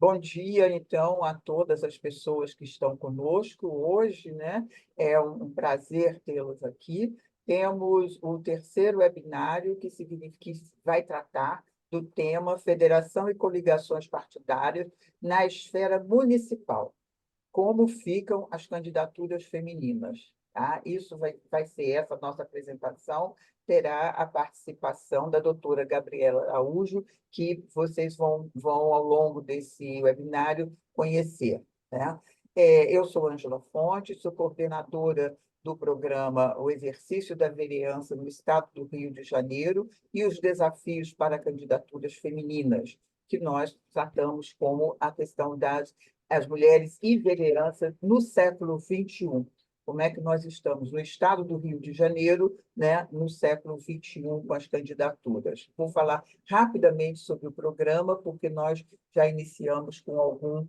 Bom dia, então, a todas as pessoas que estão conosco hoje, né? É um prazer tê-los aqui. Temos o terceiro webinário que vai tratar do tema Federação e Coligações Partidárias na esfera municipal. Como ficam as candidaturas femininas? Tá? Isso vai ser essa nossa apresentação, terá a participação da doutora Gabriela Araújo, que vocês vão ao longo desse webinário, conhecer. Né? Eu sou Ângela Fonte, sou coordenadora do programa O Exercício da Vereança no Estado do Rio de Janeiro e os desafios para candidaturas femininas, que nós tratamos como a questão das as mulheres e vereança no século XXI. Como é que nós estamos no estado do Rio de Janeiro, né, no século XXI, com as candidaturas? Vou falar rapidamente sobre o programa, porque nós já iniciamos com algum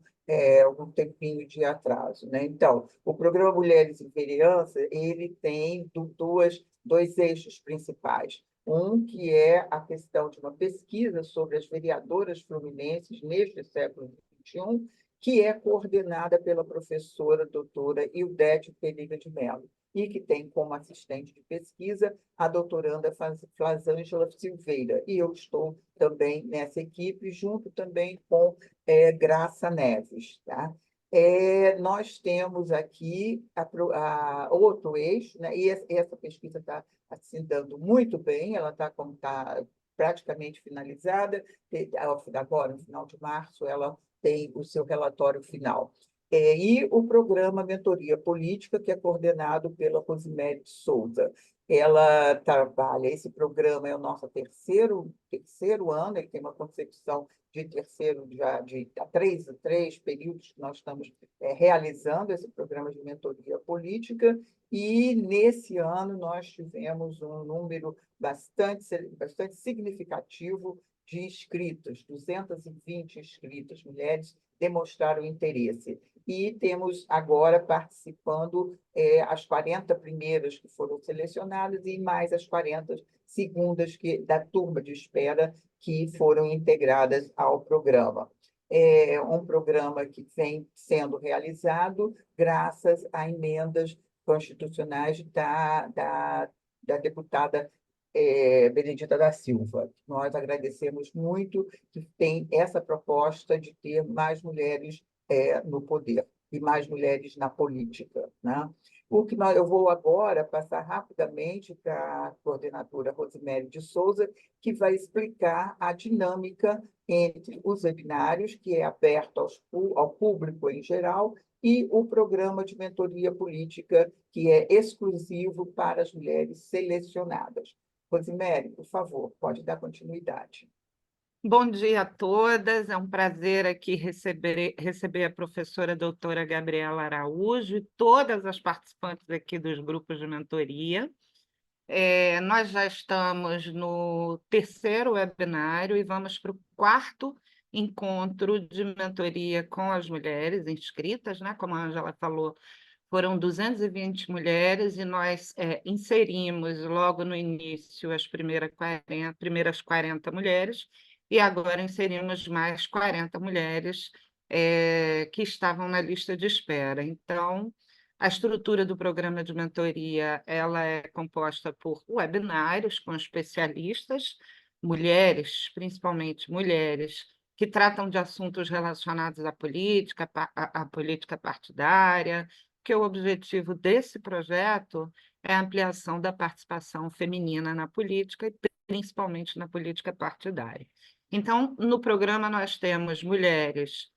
tempinho de atraso. Né? Então, o programa Mulheres e Vereança, ele tem dois eixos principais. Um que é a questão de uma pesquisa sobre as vereadoras fluminenses neste século XXI, que é coordenada pela professora doutora Ildete Pereira de Mello, e que tem como assistente de pesquisa a doutoranda Flasângela Silveira. E eu estou também nessa equipe, junto também com Graça Neves. Tá? Nós temos aqui outro eixo, né? E essa pesquisa está se dando muito bem, ela está praticamente finalizada, agora, no final de março, ela tem o seu relatório final. E o programa Mentoria Política, que é coordenado pela Rosimere de Souza. Ela trabalha, esse programa é o nosso terceiro ano, ele tem uma concepção de terceiro, já de três períodos que nós estamos realizando esse programa de mentoria política, e nesse ano nós tivemos um número bastante significativo de inscritas, 220 inscritas, mulheres demonstraram interesse. E temos agora participando as 40 primeiras que foram selecionadas e mais as 40 segundas da turma de espera que foram integradas ao programa. É um programa que vem sendo realizado graças a emendas constitucionais da deputada Benedita da Silva. Nós agradecemos muito que tem essa proposta de ter mais mulheres no poder e mais mulheres na política. Né? Eu vou agora passar rapidamente para a coordenadora Rosimere de Souza, que vai explicar a dinâmica entre os webinários, que é aberto ao público em geral, e o programa de mentoria política, que é exclusivo para as mulheres selecionadas. Rosimere, por favor, pode dar continuidade. Bom dia a todas, é um prazer aqui receber a professora doutora Gabriela Araújo e todas as participantes aqui dos grupos de mentoria. Nós já estamos no terceiro webinário e vamos para o quarto encontro de mentoria com as mulheres inscritas, né? Como a Ângela falou, foram 220 mulheres e nós inserimos logo no início as primeiras 40 mulheres, e agora inserimos mais 40 mulheres que estavam na lista de espera. Então, a estrutura do programa de mentoria ela é composta por webinários com especialistas, mulheres, principalmente mulheres, que tratam de assuntos relacionados à política partidária, que o objetivo desse projeto é a ampliação da participação feminina na política e principalmente na política partidária. Então, no programa nós temos mulheres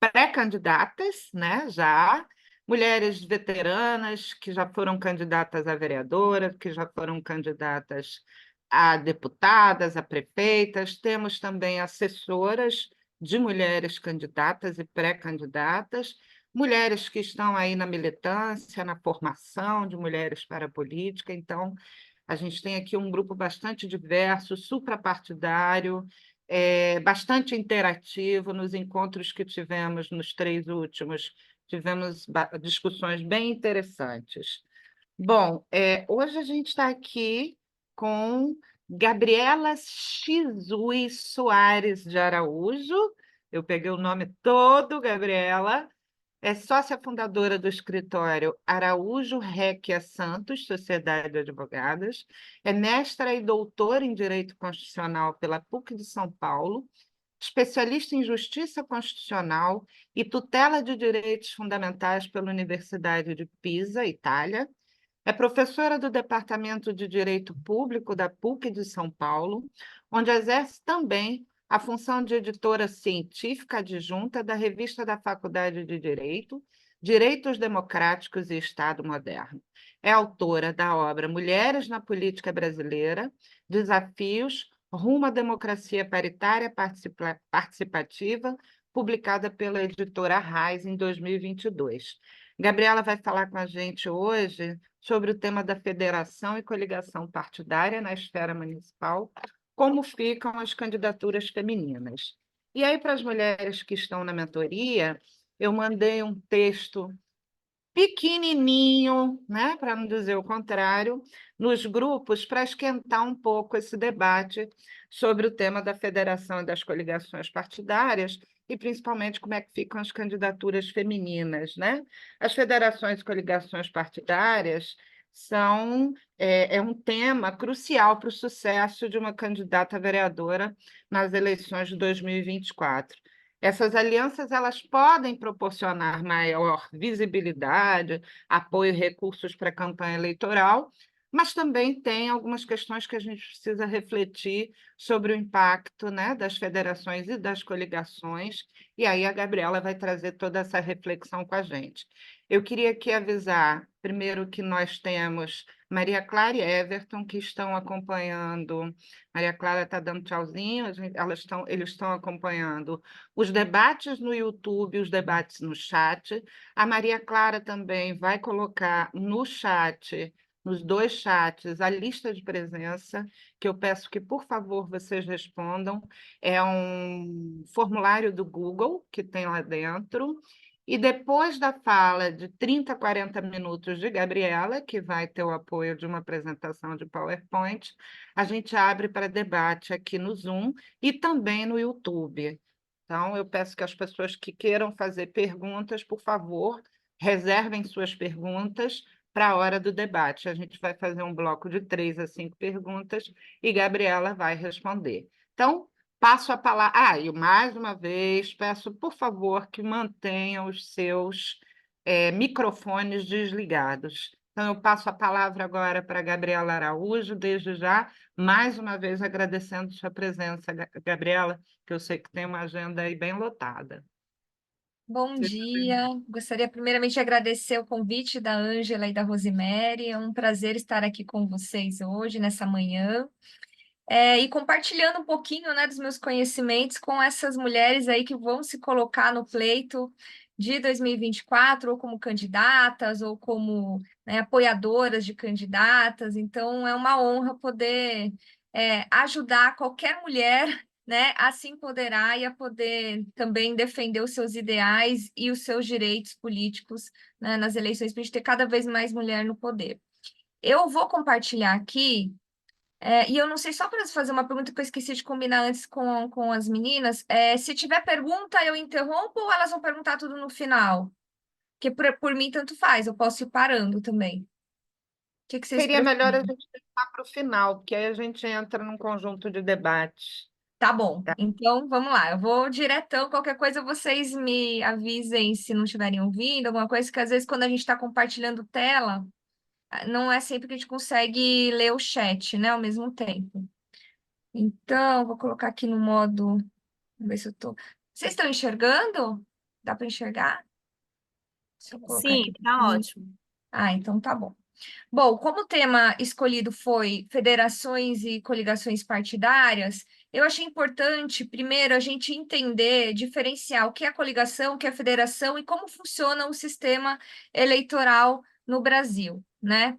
pré-candidatas, né, já, mulheres veteranas que já foram candidatas a vereadora, que já foram candidatas a deputadas, a prefeitas, temos também assessoras de mulheres candidatas e pré-candidatas, mulheres que estão aí na militância, na formação de mulheres para a política. Então, a gente tem aqui um grupo bastante diverso, suprapartidário, bastante interativo. Nos encontros que tivemos nos 3 últimos, tivemos discussões bem interessantes. Bom, hoje a gente está aqui com Gabriela Chizui Soares de Araújo, eu peguei o nome todo, Gabriela. É sócia fundadora do escritório Araújo Requia Santos, Sociedade de Advogados. É mestra e doutora em Direito Constitucional pela PUC de São Paulo, especialista em Justiça Constitucional e tutela de Direitos Fundamentais pela Universidade de Pisa, Itália. É professora do Departamento de Direito Público da PUC de São Paulo, onde exerce também a função de editora científica adjunta da revista da Faculdade de Direito, Direitos Democráticos e Estado Moderno. É autora da obra Mulheres na Política Brasileira, Desafios rumo à democracia paritária participativa, publicada pela editora Raiz em 2022. Gabriela vai falar com a gente hoje sobre o tema da federação e coligação partidária na esfera municipal, como ficam as candidaturas femininas. E aí, para as mulheres que estão na mentoria, eu mandei um texto pequenininho, né, para não dizer o contrário, nos grupos para esquentar um pouco esse debate sobre o tema da federação e das coligações partidárias e principalmente como é que ficam as candidaturas femininas, né? As federações e coligações partidárias é um tema crucial para o sucesso de uma candidata vereadora nas eleições de 2024. Essas alianças elas podem proporcionar maior visibilidade, apoio e recursos para a campanha eleitoral, mas também tem algumas questões que a gente precisa refletir sobre o impacto, né, das federações e das coligações, e aí a Gabriela vai trazer toda essa reflexão com a gente. Eu queria aqui avisar, primeiro, que nós temos Maria Clara e Everton, que estão acompanhando. Maria Clara está dando tchauzinho, eles estão acompanhando os debates no YouTube, os debates no chat. A Maria Clara também vai colocar no chat, nos dois chats, a lista de presença, que eu peço que, por favor, vocês respondam. É um formulário do Google que tem lá dentro. E depois da fala de 30 a 40 minutos de Gabriela, que vai ter o apoio de uma apresentação de PowerPoint, a gente abre para debate aqui no Zoom e também no YouTube. Então, eu peço que as pessoas que queiram fazer perguntas, por favor, reservem suas perguntas para a hora do debate. A gente vai fazer um bloco de 3 a 5 perguntas e Gabriela vai responder. Então, passo a palavra. E mais uma vez, peço, por favor, que mantenham os seus microfones desligados. Então, eu passo a palavra agora para a Gabriela Araújo, desde já, mais uma vez agradecendo sua presença, Gabriela, que eu sei que tem uma agenda aí bem lotada. Bom dia, gostaria primeiramente de agradecer o convite da Ângela e da Rosemary, é um prazer estar aqui com vocês hoje, nessa manhã, e compartilhando um pouquinho, né, dos meus conhecimentos com essas mulheres aí que vão se colocar no pleito de 2024, ou como candidatas, ou como, né, apoiadoras de candidatas, então é uma honra poder ajudar qualquer mulher, né, a se empoderar e a poder também defender os seus ideais e os seus direitos políticos, né, nas eleições, para a gente ter cada vez mais mulher no poder. Eu vou compartilhar aqui, e eu não sei, só para fazer uma pergunta que eu esqueci de combinar antes com as meninas, se tiver pergunta, eu interrompo ou elas vão perguntar tudo no final? Porque por mim tanto faz, eu posso ir parando também. O que vocês Seria melhor a preferem? gente deixar para o final, porque aí a gente entra num conjunto de debates. Tá bom, então vamos lá, eu vou diretão, qualquer coisa vocês me avisem se não estiverem ouvindo, alguma coisa, que às vezes quando a gente está compartilhando tela, não é sempre que a gente consegue ler o chat, né, ao mesmo tempo. Então, vou colocar aqui no modo, vamos ver se eu tô... Vocês estão enxergando? Dá para enxergar? Se eu colocar Sim, aqui. tá ótimo. Então tá bom. Bom, como o tema escolhido foi federações e coligações partidárias, eu achei importante, primeiro, a gente entender, diferenciar o que é coligação, o que é federação e como funciona o sistema eleitoral no Brasil, né?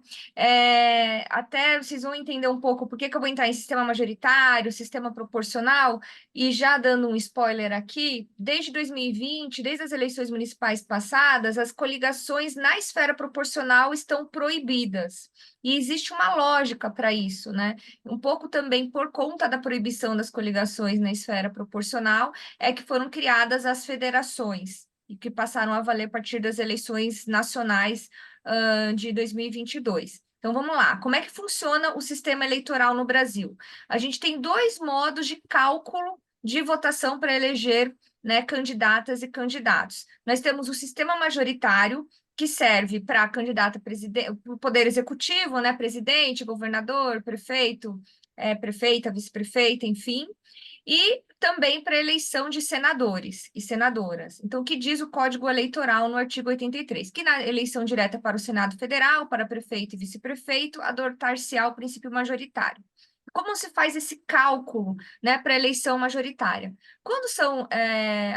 Até vocês vão entender um pouco por que que eu vou entrar em sistema majoritário, sistema proporcional, e já dando um spoiler aqui, desde 2020, desde as eleições municipais passadas, as coligações na esfera proporcional estão proibidas. E existe uma lógica para isso, né? Um pouco também por conta da proibição das coligações na esfera proporcional, é que foram criadas as federações, e que passaram a valer a partir das eleições nacionais de 2022. Então, vamos lá. Como é que funciona o sistema eleitoral no Brasil? A gente tem dois modos de cálculo de votação para eleger, né, candidatas e candidatos. Nós temos o sistema majoritário, que serve para candidata para o poder executivo, né, presidente, governador, prefeito, prefeita, vice-prefeita, enfim, e também para eleição de senadores e senadoras. Então, o que diz o Código Eleitoral no artigo 83? Que na eleição direta para o Senado Federal, para prefeito e vice-prefeito, adotar-se-á o princípio majoritário. Como se faz esse cálculo, né, para a eleição majoritária? Quando são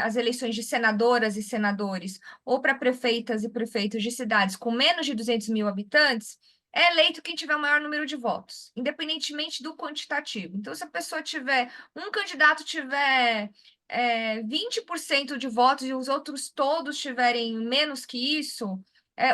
as eleições de senadoras e senadores, ou para prefeitas e prefeitos de cidades com menos de 200 mil habitantes, é eleito quem tiver o maior número de votos, independentemente do quantitativo. Então, se a pessoa tiver, um candidato tiver 20% de votos e os outros todos tiverem menos que isso,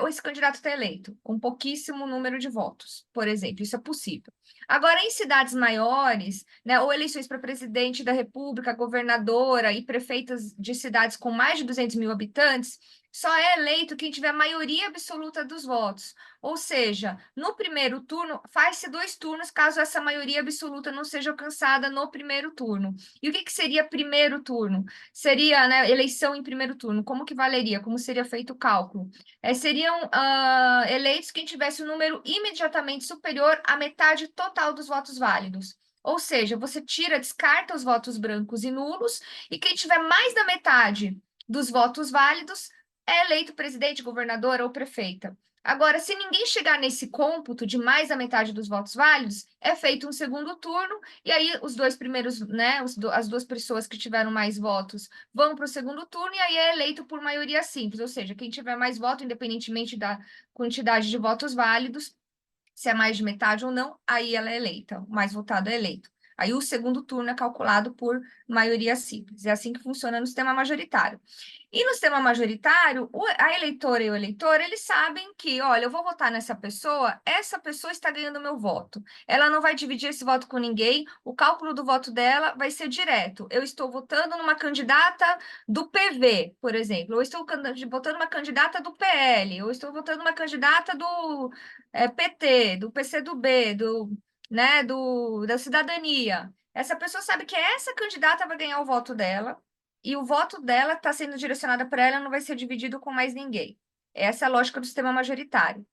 esse candidato está eleito, com pouquíssimo número de votos, por exemplo. Isso é possível. Agora, em cidades maiores, né, ou eleições para presidente da República, governadora e prefeitas de cidades com mais de 200 mil habitantes, só é eleito quem tiver a maioria absoluta dos votos. Ou seja, no primeiro turno, faz-se 2 turnos caso essa maioria absoluta não seja alcançada no primeiro turno. E o que seria primeiro turno? Seria, né, eleição em primeiro turno. Como que valeria? Como seria feito o cálculo? Seriam eleitos quem tivesse um número imediatamente superior à metade total dos votos válidos. Ou seja, você descarta os votos brancos e nulos, e quem tiver mais da metade dos votos válidos é eleito presidente, governador ou prefeita. Agora, se ninguém chegar nesse cômputo de mais da metade dos votos válidos, é feito um segundo turno, e aí os dois primeiros, né, as duas pessoas que tiveram mais votos vão para o segundo turno, e aí é eleito por maioria simples, ou seja, quem tiver mais voto, independentemente da quantidade de votos válidos, se é mais de metade ou não, aí ela é eleita, o mais votado é eleito. Aí o segundo turno é calculado por maioria simples. É assim que funciona no sistema majoritário. E no sistema majoritário, a eleitora e o eleitor, eles sabem que, olha, eu vou votar nessa pessoa, essa pessoa está ganhando meu voto. Ela não vai dividir esse voto com ninguém, o cálculo do voto dela vai ser direto. Eu estou votando numa candidata do PV, por exemplo, ou estou votando numa candidata do PL, ou estou votando numa candidata do PT, do PCdoB, né, da cidadania. Essa pessoa sabe que essa candidata vai ganhar o voto dela, e o voto dela está sendo direcionado para ela, não vai ser dividido com mais ninguém. Essa é a lógica do sistema majoritário.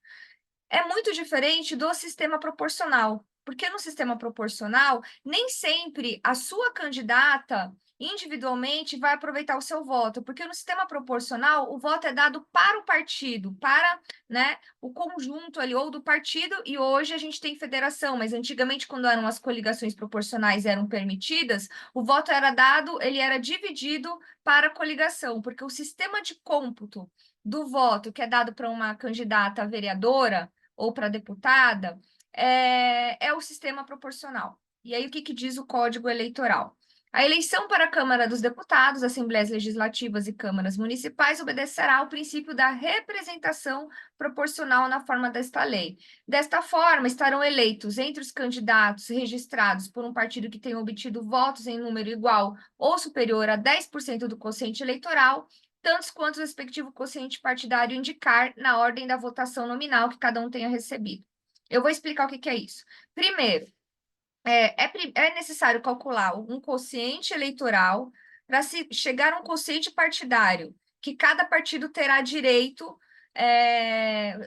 É muito diferente do sistema proporcional, porque no sistema proporcional, nem sempre a sua candidata individualmente vai aproveitar o seu voto, porque no sistema proporcional o voto é dado para o partido, para, né, o conjunto ali, ou do partido, e hoje a gente tem federação, mas antigamente, quando eram as coligações proporcionais eram permitidas, o voto era dado, ele era dividido para a coligação, porque o sistema de cômputo do voto que é dado para uma candidata a vereadora ou para deputada é o sistema proporcional. E aí, o que diz o Código Eleitoral? A eleição para a Câmara dos Deputados, Assembleias Legislativas e Câmaras Municipais obedecerá ao princípio da representação proporcional na forma desta lei. Desta forma, estarão eleitos entre os candidatos registrados por um partido que tenha obtido votos em número igual ou superior a 10% do quociente eleitoral, tantos quanto o respectivo quociente partidário indicar na ordem da votação nominal que cada um tenha recebido. Eu vou explicar o que é isso. Primeiro, é necessário calcular um quociente eleitoral para se chegar a um quociente partidário, que cada partido terá direito.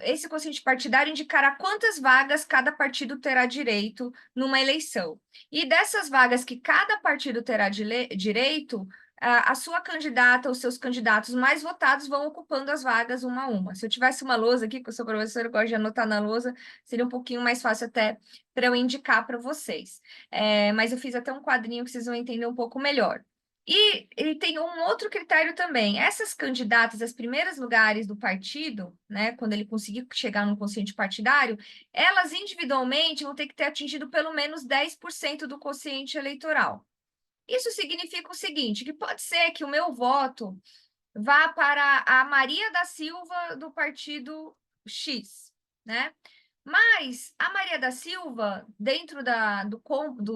Esse quociente partidário indicará quantas vagas cada partido terá direito numa eleição. E dessas vagas que cada partido terá direito, a sua candidata, os seus candidatos mais votados vão ocupando as vagas uma a uma. Se eu tivesse uma lousa aqui, que eu sou professora, eu gosto de anotar na lousa, seria um pouquinho mais fácil até para eu indicar para vocês. Mas eu fiz até um quadrinho que vocês vão entender um pouco melhor. E tem um outro critério também. Essas candidatas, as primeiros lugares do partido, né, quando ele conseguir chegar no quociente partidário, elas individualmente vão ter que ter atingido pelo menos 10% do quociente eleitoral. Isso significa o seguinte, que pode ser que o meu voto vá para a Maria da Silva do partido X, né? Mas a Maria da Silva, dentro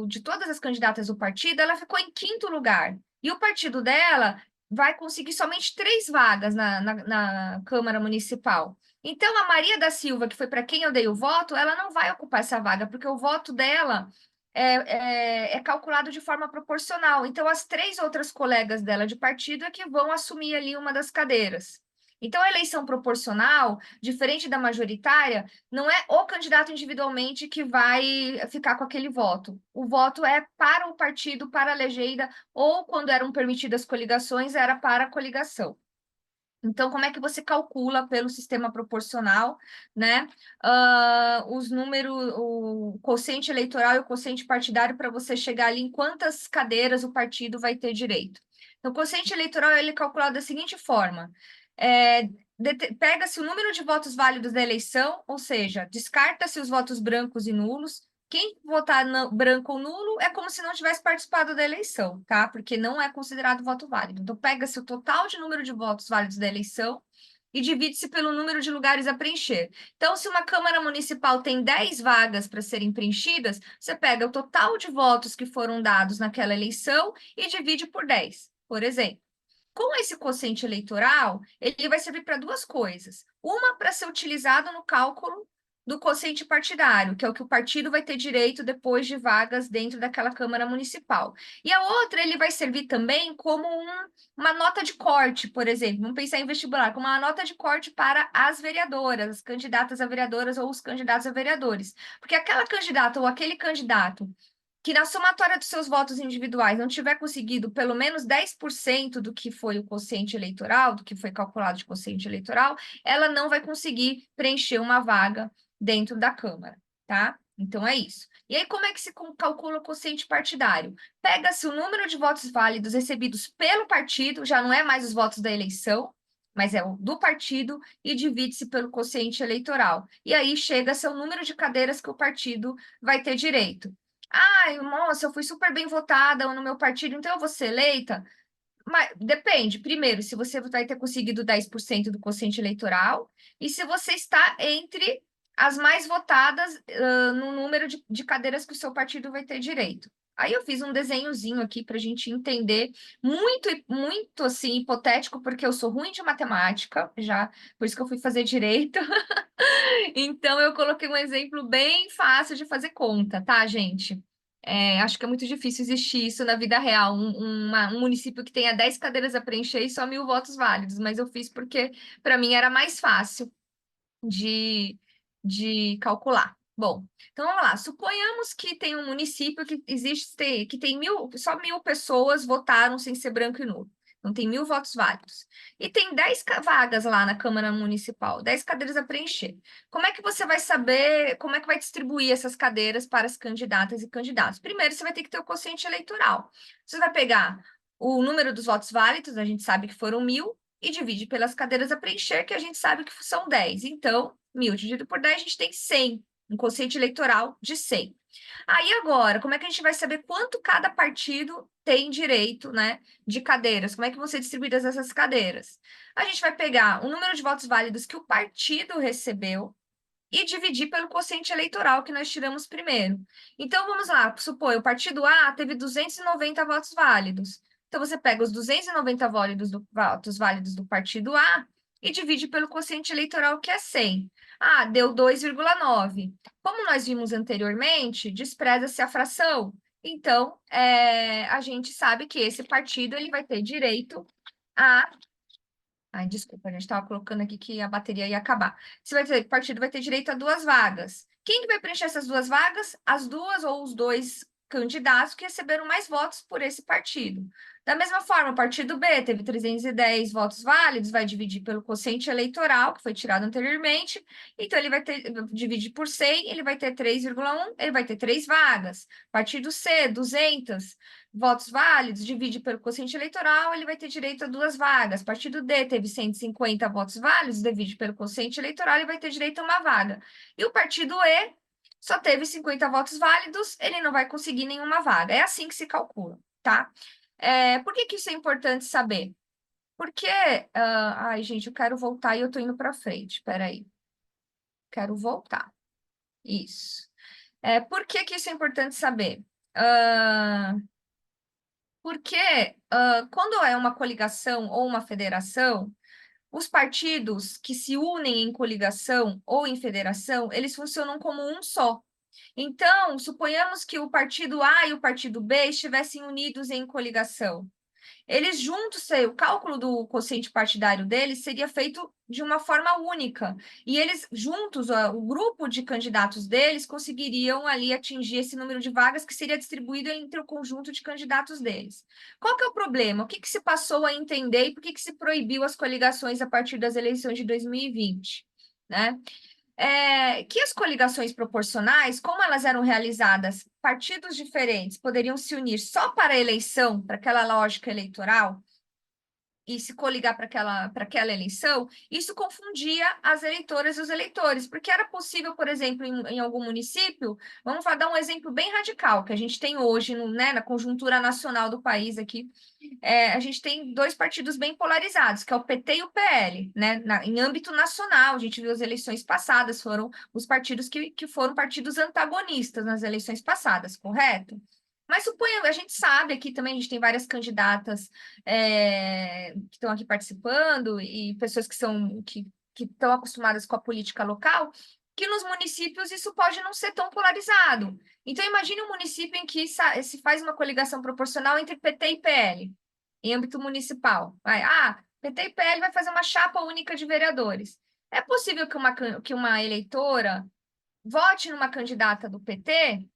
de todas as candidatas do partido, ela ficou em quinto lugar. E o partido dela vai conseguir somente 3 vagas na Câmara Municipal. Então, a Maria da Silva, que foi para quem eu dei o voto, ela não vai ocupar essa vaga, porque o voto dela é calculado de forma proporcional. Então, as 3 outras colegas dela de partido é que vão assumir ali uma das cadeiras. Então, a eleição proporcional, diferente da majoritária, não é o candidato individualmente que vai ficar com aquele voto. O voto é para o partido, para a legenda, ou quando eram permitidas coligações, era para a coligação. Então, como é que você calcula pelo sistema proporcional, né? Os números, o quociente eleitoral e o quociente partidário para você chegar ali em quantas cadeiras o partido vai ter direito. Então, o quociente eleitoral ele é calculado da seguinte forma: pega-se o número de votos válidos da eleição, ou seja, descarta-se os votos brancos e nulos. Quem votar branco ou nulo é como se não tivesse participado da eleição, tá? Porque não é considerado voto válido. Então, pega-se o total de número de votos válidos da eleição e divide-se pelo número de lugares a preencher. Então, se uma Câmara Municipal tem 10 vagas para serem preenchidas, você pega o total de votos que foram dados naquela eleição e divide por 10, por exemplo. Com esse quociente eleitoral, ele vai servir para 2 coisas. Uma, para ser utilizado no cálculo do quociente partidário, que é o que o partido vai ter direito depois de vagas dentro daquela Câmara Municipal. E a outra, ele vai servir também como uma nota de corte, por exemplo. Vamos pensar em vestibular, como uma nota de corte para as vereadoras, as candidatas a vereadoras ou os candidatos a vereadores. Porque aquela candidata ou aquele candidato que na somatória dos seus votos individuais não tiver conseguido pelo menos 10% do que foi o quociente eleitoral, do que foi calculado de quociente eleitoral, ela não vai conseguir preencher uma vaga dentro da Câmara, tá? Então é isso. E aí, como é que se calcula o quociente partidário? Pega-se o número de votos válidos recebidos pelo partido, já não é mais os votos da eleição, mas é o do partido, e divide-se pelo quociente eleitoral. E aí chega-se ao número de cadeiras que o partido vai ter direito. Ai, nossa, eu fui super bem votada no meu partido, então eu vou ser eleita? Mas depende. Primeiro, se você vai ter conseguido 10% do quociente eleitoral e se você está entre as mais votadas no número de cadeiras que o seu partido vai ter direito. Aí eu fiz um desenhozinho aqui para a gente entender, muito, muito assim, hipotético, porque eu sou ruim de matemática, já, por isso que eu fui fazer direito. Então, eu coloquei um exemplo bem fácil de fazer conta, tá, gente? Acho que é muito difícil existir isso na vida real, um município que tenha 10 cadeiras a preencher e só 1.000 votos válidos, mas eu fiz porque, para mim, era mais fácil de calcular. Bom, então vamos lá. Suponhamos que tem um município que existe, que tem só 1.000 pessoas votaram sem ser branco e nulo. Então, tem 1.000 votos válidos. E tem 10 vagas lá na Câmara Municipal, 10 cadeiras a preencher. Como é que você vai saber, como é que vai distribuir essas cadeiras para as candidatas e candidatos? Primeiro, você vai ter que ter o quociente eleitoral. Você vai pegar o número dos votos válidos, a gente sabe que foram 1.000, e divide pelas cadeiras a preencher, que a gente sabe que são 10. Então, 1.000 dividido por 10, a gente tem 100, um quociente eleitoral de 100. Aí agora, como é que a gente vai saber quanto cada partido tem direito, né, de cadeiras? Como é que vão ser distribuídas essas cadeiras? A gente vai pegar o número de votos válidos que o partido recebeu e dividir pelo quociente eleitoral que nós tiramos primeiro. Então, vamos lá, supor, o partido A teve 290 votos válidos. Então, você pega os 290 votos válidos do partido A e divide pelo quociente eleitoral, que é 100. Ah, deu 2,9. Como nós vimos anteriormente, despreza-se a fração. Então, a gente sabe que esse partido ele vai ter direito a... Ai, desculpa, a gente estava colocando aqui que a bateria ia acabar. O partido vai ter direito a 2 vagas. Quem que vai preencher essas 2 vagas? As 2 ou os 2 candidatos que receberam mais votos por esse partido. Da mesma forma, o partido B teve 310 votos válidos, vai dividir pelo quociente eleitoral, que foi tirado anteriormente, então ele vai ter, dividir por 100, ele vai ter 3,1, ele vai ter 3 vagas. Partido C, 200 votos válidos, divide pelo quociente eleitoral, ele vai ter direito a 2 vagas. Partido D teve 150 votos válidos, divide pelo quociente eleitoral, ele vai ter direito a 1 vaga. E o partido E só teve 50 votos válidos, ele não vai conseguir nenhuma vaga. É assim que se calcula, tá? Por que isso é importante saber? Porque, ai, gente, eu quero voltar e eu tô indo para frente. Espera aí. Quero voltar. Isso. Por que isso é importante saber? Porque quando é uma coligação ou uma federação, os partidos que se unem em coligação ou em federação, eles funcionam como um só. Então, suponhamos que o partido A e o partido B estivessem unidos em coligação. Eles juntos, o cálculo do quociente partidário deles seria feito de uma forma única. E eles juntos, o grupo de candidatos deles conseguiriam ali atingir esse número de vagas que seria distribuído entre o conjunto de candidatos deles. Qual que é o problema? O que se passou a entender e por que se proibiu as coligações a partir das eleições de 2020, né? Que as coligações proporcionais, como elas eram realizadas, partidos diferentes poderiam se unir só para a eleição, para aquela lógica eleitoral, e se coligar para aquela eleição, isso confundia as eleitoras e os eleitores, porque era possível, por exemplo, em algum município, vamos dar um exemplo bem radical, que a gente tem hoje, né, na conjuntura nacional do país aqui, a gente tem 2 partidos bem polarizados, que é o PT e o PL, né? Em âmbito nacional, a gente viu as eleições passadas, foram os partidos que foram partidos antagonistas nas eleições passadas, correto? Mas suponha, a gente sabe aqui também, a gente tem várias candidatas que estão aqui participando e pessoas que estão acostumadas com a política local, que nos municípios isso pode não ser tão polarizado. Então, imagine um município em que se faz uma coligação proporcional entre PT e PL, em âmbito municipal. PT e PL vai fazer uma chapa única de vereadores. É possível que uma eleitora vote numa candidata do PT,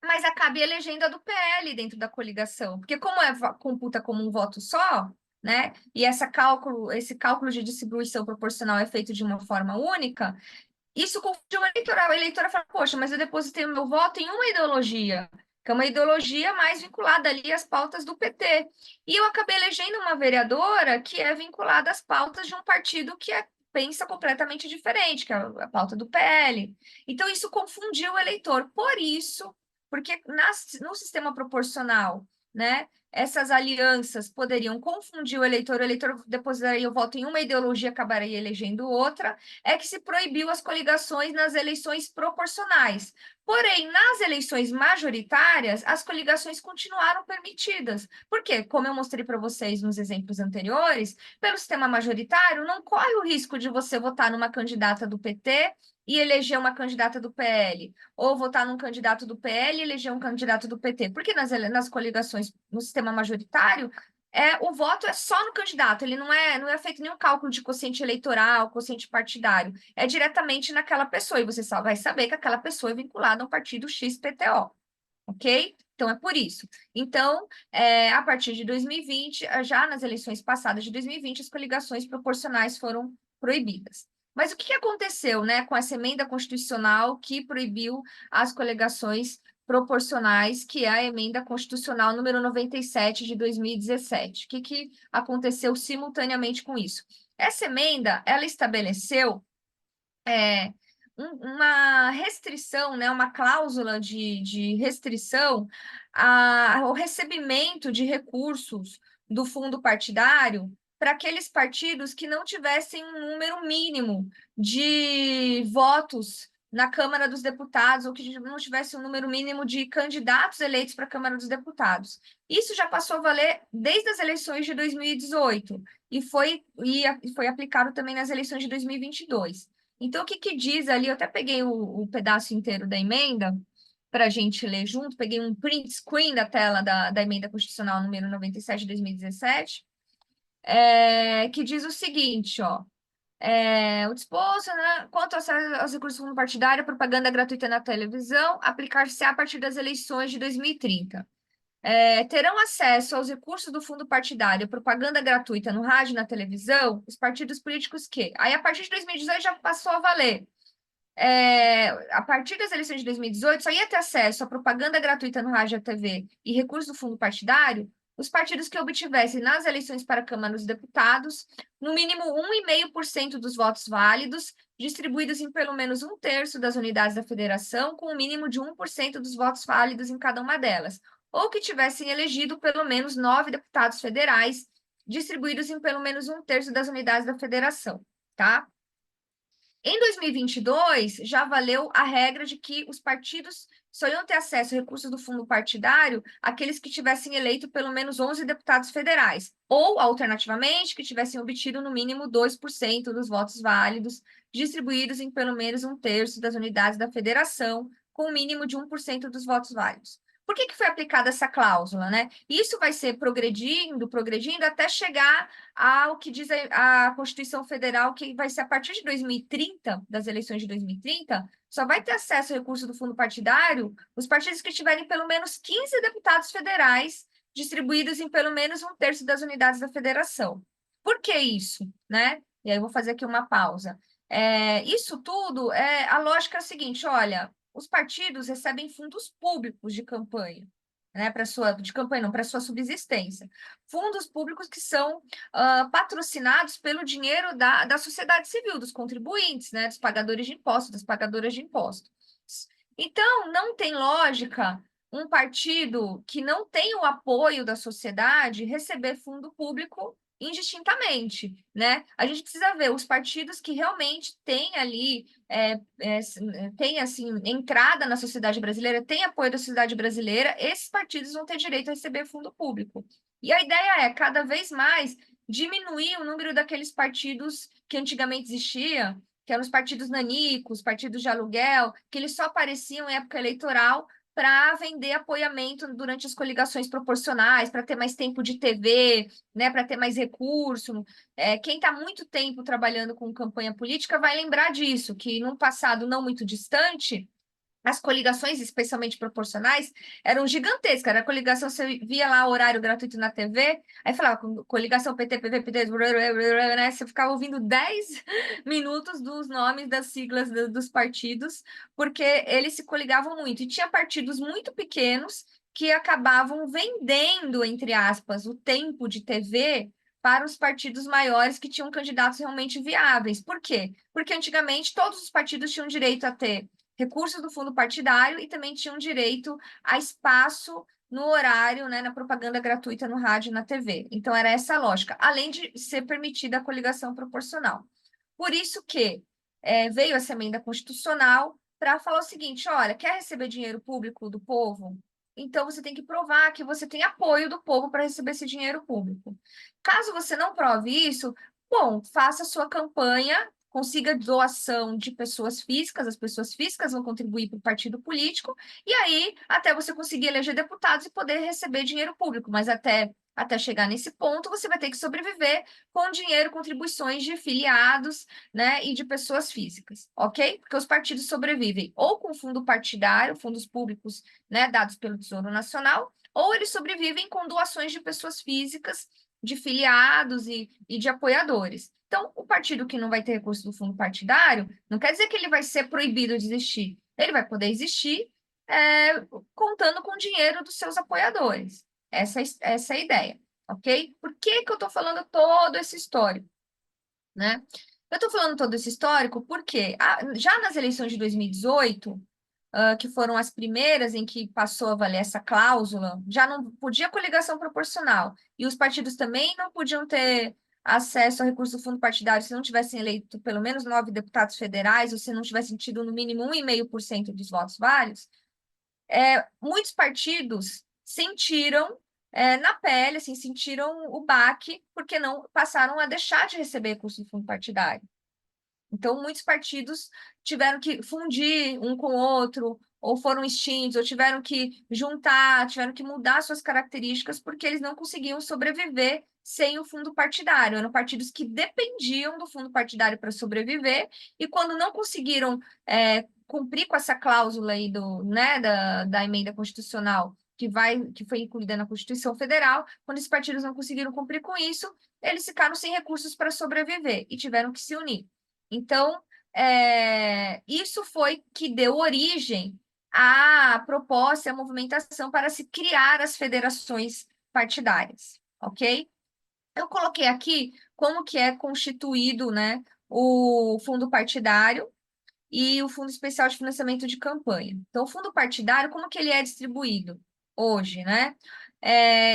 mas acabe elegendo a do PL dentro da coligação, porque como computa como um voto só, né? E esse cálculo de distribuição proporcional é feito de uma forma única, isso confunde o eleitor. A eleitora fala, poxa, mas eu depositei o meu voto em uma ideologia, que é uma ideologia mais vinculada ali às pautas do PT. E eu acabei elegendo uma vereadora que é vinculada às pautas de um partido que pensa completamente diferente, que é a pauta do PL. Então, isso confundiu o eleitor. Por isso, porque no sistema proporcional, né, essas alianças poderiam confundir o eleitor depositaria o voto em uma ideologia e acabaria elegendo outra, é que se proibiu as coligações nas eleições proporcionais. Porém, nas eleições majoritárias, as coligações continuaram permitidas. Por quê? Como eu mostrei para vocês nos exemplos anteriores, pelo sistema majoritário, não corre o risco de você votar numa candidata do PT e eleger uma candidata do PL, ou votar num candidato do PL e eleger um candidato do PT. Porque nas coligações, no sistema majoritário, o voto é só no candidato, ele não é feito nenhum cálculo de quociente eleitoral, quociente partidário, é diretamente naquela pessoa, e você só vai saber que aquela pessoa é vinculada a um partido XPTO, ok? Então, é por isso. Então, a partir de 2020, já nas eleições passadas de 2020, as coligações proporcionais foram proibidas. Mas o que aconteceu, né, com essa emenda constitucional que proibiu as coligações proporcionais, que é a emenda constitucional número 97 de 2017? O que aconteceu simultaneamente com isso? Essa emenda, ela estabeleceu uma restrição, né, uma cláusula de restrição ao recebimento de recursos do fundo partidário para aqueles partidos que não tivessem um número mínimo de votos na Câmara dos Deputados ou que não tivesse um número mínimo de candidatos eleitos para a Câmara dos Deputados. Isso já passou a valer desde as eleições de 2018 e foi aplicado também nas eleições de 2022. Então, o que diz ali? Eu até peguei o pedaço inteiro da emenda para a gente ler junto, peguei um print screen da tela da emenda constitucional número 97 de 2017, que diz o seguinte, ó, O disposto, né, quanto aos recursos do fundo partidário, propaganda gratuita na televisão, aplicar-se a partir das eleições de 2030. Terão acesso aos recursos do fundo partidário, propaganda gratuita no rádio e na televisão, os partidos políticos que... Aí, a partir de 2018, já passou a valer. A partir das eleições de 2018, só ia ter acesso à propaganda gratuita no rádio e na TV e recursos do fundo partidário os partidos que obtivessem nas eleições para a Câmara dos Deputados, no mínimo 1,5% dos votos válidos, distribuídos em pelo menos um terço das unidades da federação, com o mínimo de 1% dos votos válidos em cada uma delas, ou que tivessem elegido pelo menos 9 deputados federais, distribuídos em pelo menos um terço das unidades da federação, tá? Em 2022, já valeu a regra de que os partidos só iam ter acesso a recursos do fundo partidário aqueles que tivessem eleito pelo menos 11 deputados federais, ou, alternativamente, que tivessem obtido no mínimo 2% dos votos válidos, distribuídos em pelo menos um terço das unidades da federação, com o mínimo de 1% dos votos válidos. Por que foi aplicada essa cláusula, né? Isso vai ser progredindo, até chegar ao que diz a Constituição Federal, que vai ser a partir de 2030, das eleições de 2030, só vai ter acesso ao recurso do fundo partidário os partidos que tiverem pelo menos 15 deputados federais distribuídos em pelo menos um terço das unidades da federação. Por que isso, né? E aí eu vou fazer aqui uma pausa. Isso tudo, a lógica é a seguinte, olha, os partidos recebem fundos públicos de campanha, né, para sua subsistência. Fundos públicos que são patrocinados pelo dinheiro da sociedade civil, dos contribuintes, né, dos pagadores de impostos, das pagadoras de impostos. Então, não tem lógica um partido que não tem o apoio da sociedade receber fundo público indistintamente, né? A gente precisa ver os partidos que realmente têm ali, têm, assim, entrada na sociedade brasileira, têm apoio da sociedade brasileira, esses partidos vão ter direito a receber fundo público. E a ideia é, cada vez mais, diminuir o número daqueles partidos que antigamente existia, que eram os partidos nanicos, partidos de aluguel, que eles só apareciam em época eleitoral para vender apoiamento durante as coligações proporcionais, para ter mais tempo de TV, né, para ter mais recurso. Quem está muito tempo trabalhando com campanha política vai lembrar disso, que num passado não muito distante, as coligações, especialmente proporcionais, eram gigantescas. Era a coligação, você via lá o horário gratuito na TV, aí falava coligação PT, PV, PT, né? Você ficava ouvindo 10 minutos dos nomes das siglas dos partidos, porque eles se coligavam muito. E tinha partidos muito pequenos que acabavam vendendo, entre aspas, o tempo de TV para os partidos maiores que tinham candidatos realmente viáveis. Por quê? Porque antigamente todos os partidos tinham direito a ter recursos do fundo partidário e também tinham direito a espaço no horário, né, na propaganda gratuita no rádio e na TV. Então, era essa a lógica, além de ser permitida a coligação proporcional. Por isso que veio essa emenda constitucional para falar o seguinte, olha, quer receber dinheiro público do povo? Então, você tem que provar que você tem apoio do povo para receber esse dinheiro público. Caso você não prove isso, bom, faça sua campanha, consiga doação de pessoas físicas, as pessoas físicas vão contribuir para o partido político, e aí até você conseguir eleger deputados e poder receber dinheiro público, mas até chegar nesse ponto, você vai ter que sobreviver com dinheiro, contribuições de filiados, né, e de pessoas físicas, ok? Porque os partidos sobrevivem ou com fundo partidário, fundos públicos, né, dados pelo Tesouro Nacional, ou eles sobrevivem com doações de pessoas físicas, de filiados e de apoiadores. Então, o partido que não vai ter recurso do fundo partidário, não quer dizer que ele vai ser proibido de existir. Ele vai poder existir contando com o dinheiro dos seus apoiadores. Essa é a ideia, ok? Por que eu estou falando todo esse histórico, né? Eu estou falando todo esse histórico porque já nas eleições de 2018, que foram as primeiras em que passou a valer essa cláusula, já não podia coligação proporcional. E os partidos também não podiam ter acesso ao recurso do fundo partidário se não tivessem eleito pelo menos 9 deputados federais ou se não tivessem tido no mínimo 1,5% dos votos válidos. Muitos partidos sentiram na pele, assim, sentiram o baque, porque não passaram a deixar de receber recurso do fundo partidário. Então, muitos partidos tiveram que fundir um com o outro, ou foram extintos, ou tiveram que juntar, tiveram que mudar suas características, porque eles não conseguiam sobreviver sem o fundo partidário. Eram partidos que dependiam do fundo partidário para sobreviver, e quando não conseguiram cumprir com essa cláusula aí da emenda constitucional que foi incluída na Constituição Federal, quando esses partidos não conseguiram cumprir com isso, eles ficaram sem recursos para sobreviver e tiveram que se unir. Então, isso foi que deu origem à proposta e à movimentação para se criar as federações partidárias, ok? Eu coloquei aqui como que é constituído, né, o fundo partidário e o Fundo Especial de Financiamento de Campanha. Então, o fundo partidário, como que ele é distribuído hoje, né?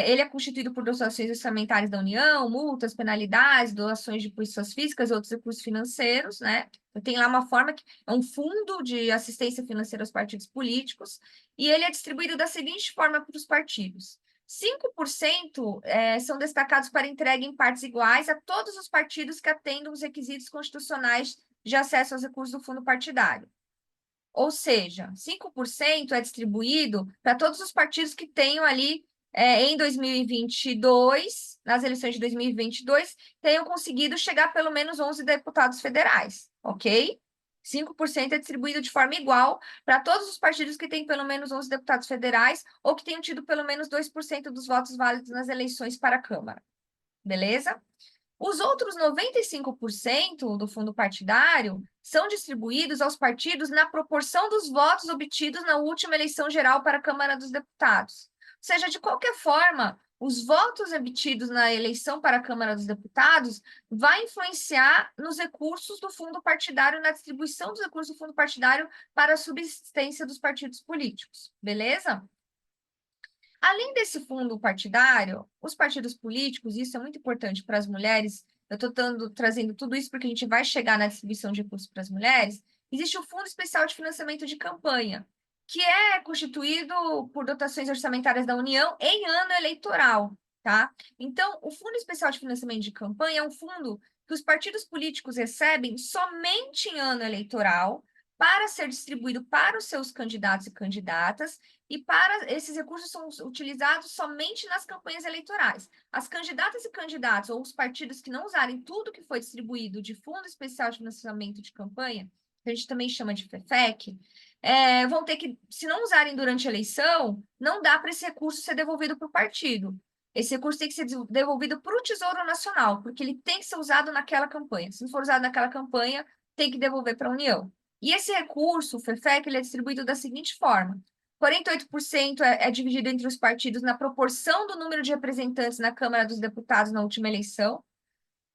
Ele é constituído por dotações orçamentárias da União, multas, penalidades, doações de pessoas físicas e outros recursos financeiros, né? Tem lá uma forma que é um fundo de assistência financeira aos partidos políticos, e ele é distribuído da seguinte forma para os partidos. 5% são destacados para entrega em partes iguais a todos os partidos que atendam os requisitos constitucionais de acesso aos recursos do fundo partidário. Ou seja, 5% é distribuído para todos os partidos que tenham ali, em 2022, nas eleições de 2022, tenham conseguido chegar a pelo menos 11 deputados federais, ok? 5% é distribuído de forma igual para todos os partidos que têm pelo menos 11 deputados federais ou que tenham tido pelo menos 2% dos votos válidos nas eleições para a Câmara. Beleza? Os outros 95% do fundo partidário são distribuídos aos partidos na proporção dos votos obtidos na última eleição geral para a Câmara dos Deputados. Ou seja, de qualquer forma, os votos obtidos na eleição para a Câmara dos Deputados vai influenciar nos recursos do fundo partidário, na distribuição dos recursos do fundo partidário para a subsistência dos partidos políticos. Beleza? Além desse fundo partidário, os partidos políticos, isso é muito importante para as mulheres, eu estou trazendo tudo isso porque a gente vai chegar na distribuição de recursos para as mulheres, existe o Fundo Especial de Financiamento de Campanha, que é constituído por dotações orçamentárias da União em ano eleitoral, tá? Então, o Fundo Especial de Financiamento de Campanha é um fundo que os partidos políticos recebem somente em ano eleitoral para ser distribuído para os seus candidatos e candidatas, e para esses recursos são utilizados somente nas campanhas eleitorais. As candidatas e candidatos, ou os partidos que não usarem tudo que foi distribuído de Fundo Especial de Financiamento de Campanha, que a gente também chama de FEFEC, vão ter que, se não usarem durante a eleição, não dá para esse recurso ser devolvido para o partido. Esse recurso tem que ser devolvido para o Tesouro Nacional, porque ele tem que ser usado naquela campanha. Se não for usado naquela campanha, tem que devolver para a União. E esse recurso, o FEFEC, ele é distribuído da seguinte forma: 48% é dividido entre os partidos na proporção do número de representantes na Câmara dos Deputados na última eleição,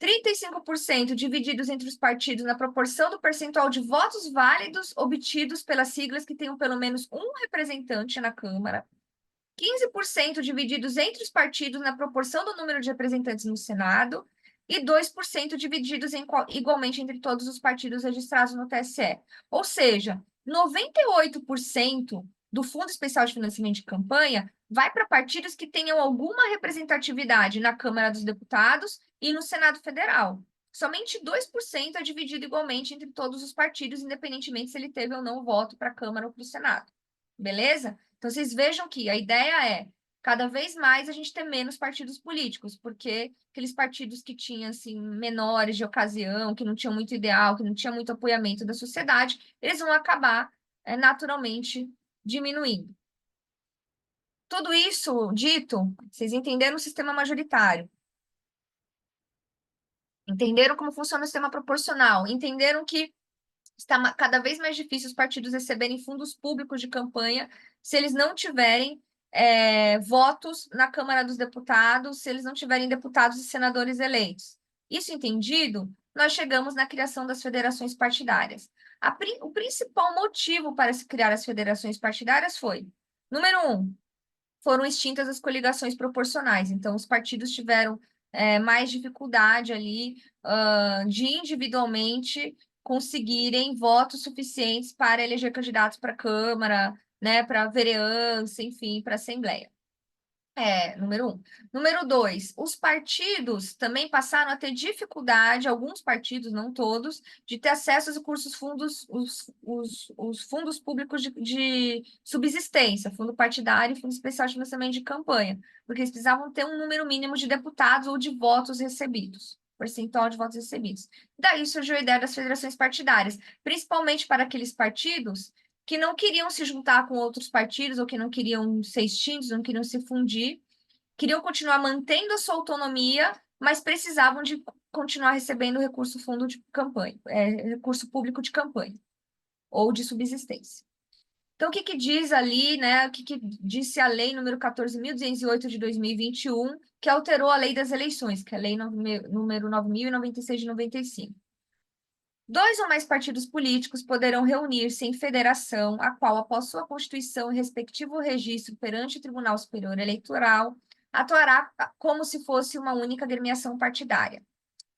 35% divididos entre os partidos na proporção do percentual de votos válidos obtidos pelas siglas que tenham pelo menos um representante na Câmara, 15% divididos entre os partidos na proporção do número de representantes no Senado, e 2% divididos igualmente entre todos os partidos registrados no TSE. Ou seja, 98% do Fundo Especial de Financiamento de Campanha vai para partidos que tenham alguma representatividade na Câmara dos Deputados e no Senado Federal. Somente 2% é dividido igualmente entre todos os partidos, independentemente se ele teve ou não voto para a Câmara ou para o Senado. Beleza? Então, vocês vejam que a ideia é cada vez mais a gente ter menos partidos políticos, porque aqueles partidos que tinham, assim, menores de ocasião, que não tinham muito ideal, que não tinham muito apoiamento da sociedade, eles vão acabar naturalmente diminuindo. Tudo isso dito, vocês entenderam o sistema majoritário, entenderam como funciona o sistema proporcional, entenderam que está cada vez mais difícil os partidos receberem fundos públicos de campanha se eles não tiverem votos na Câmara dos Deputados, se eles não tiverem deputados e senadores eleitos. Isso entendido, nós chegamos na criação das federações partidárias. O principal motivo para se criar as federações partidárias foi, número 1, foram extintas as coligações proporcionais. Então, os partidos tiveram mais dificuldade ali de individualmente conseguirem votos suficientes para eleger candidatos para a Câmara, né, para a vereança, enfim, para a Assembleia. Número 1. Número 2, os partidos também passaram a ter dificuldade, alguns partidos, não todos, de ter acesso aos recursos os fundos públicos de subsistência, fundo partidário e fundo especial de financiamento de campanha, porque eles precisavam ter um número mínimo de deputados ou de votos recebidos, percentual de votos recebidos. Daí surgiu a ideia das federações partidárias, principalmente para aqueles partidos que não queriam se juntar com outros partidos ou que não queriam ser extintos, não queriam se fundir, queriam continuar mantendo a sua autonomia, mas precisavam de continuar recebendo fundo de campanha, recurso público de campanha ou de subsistência. Então, o que que diz ali, né? O que que disse a lei número 14.208 de 2021, que alterou a lei das eleições, que é a lei número 9.096 de 95. 2 ou mais partidos políticos poderão reunir-se em federação, a qual, após sua constituição e respectivo registro perante o Tribunal Superior Eleitoral, atuará como se fosse uma única agremiação partidária.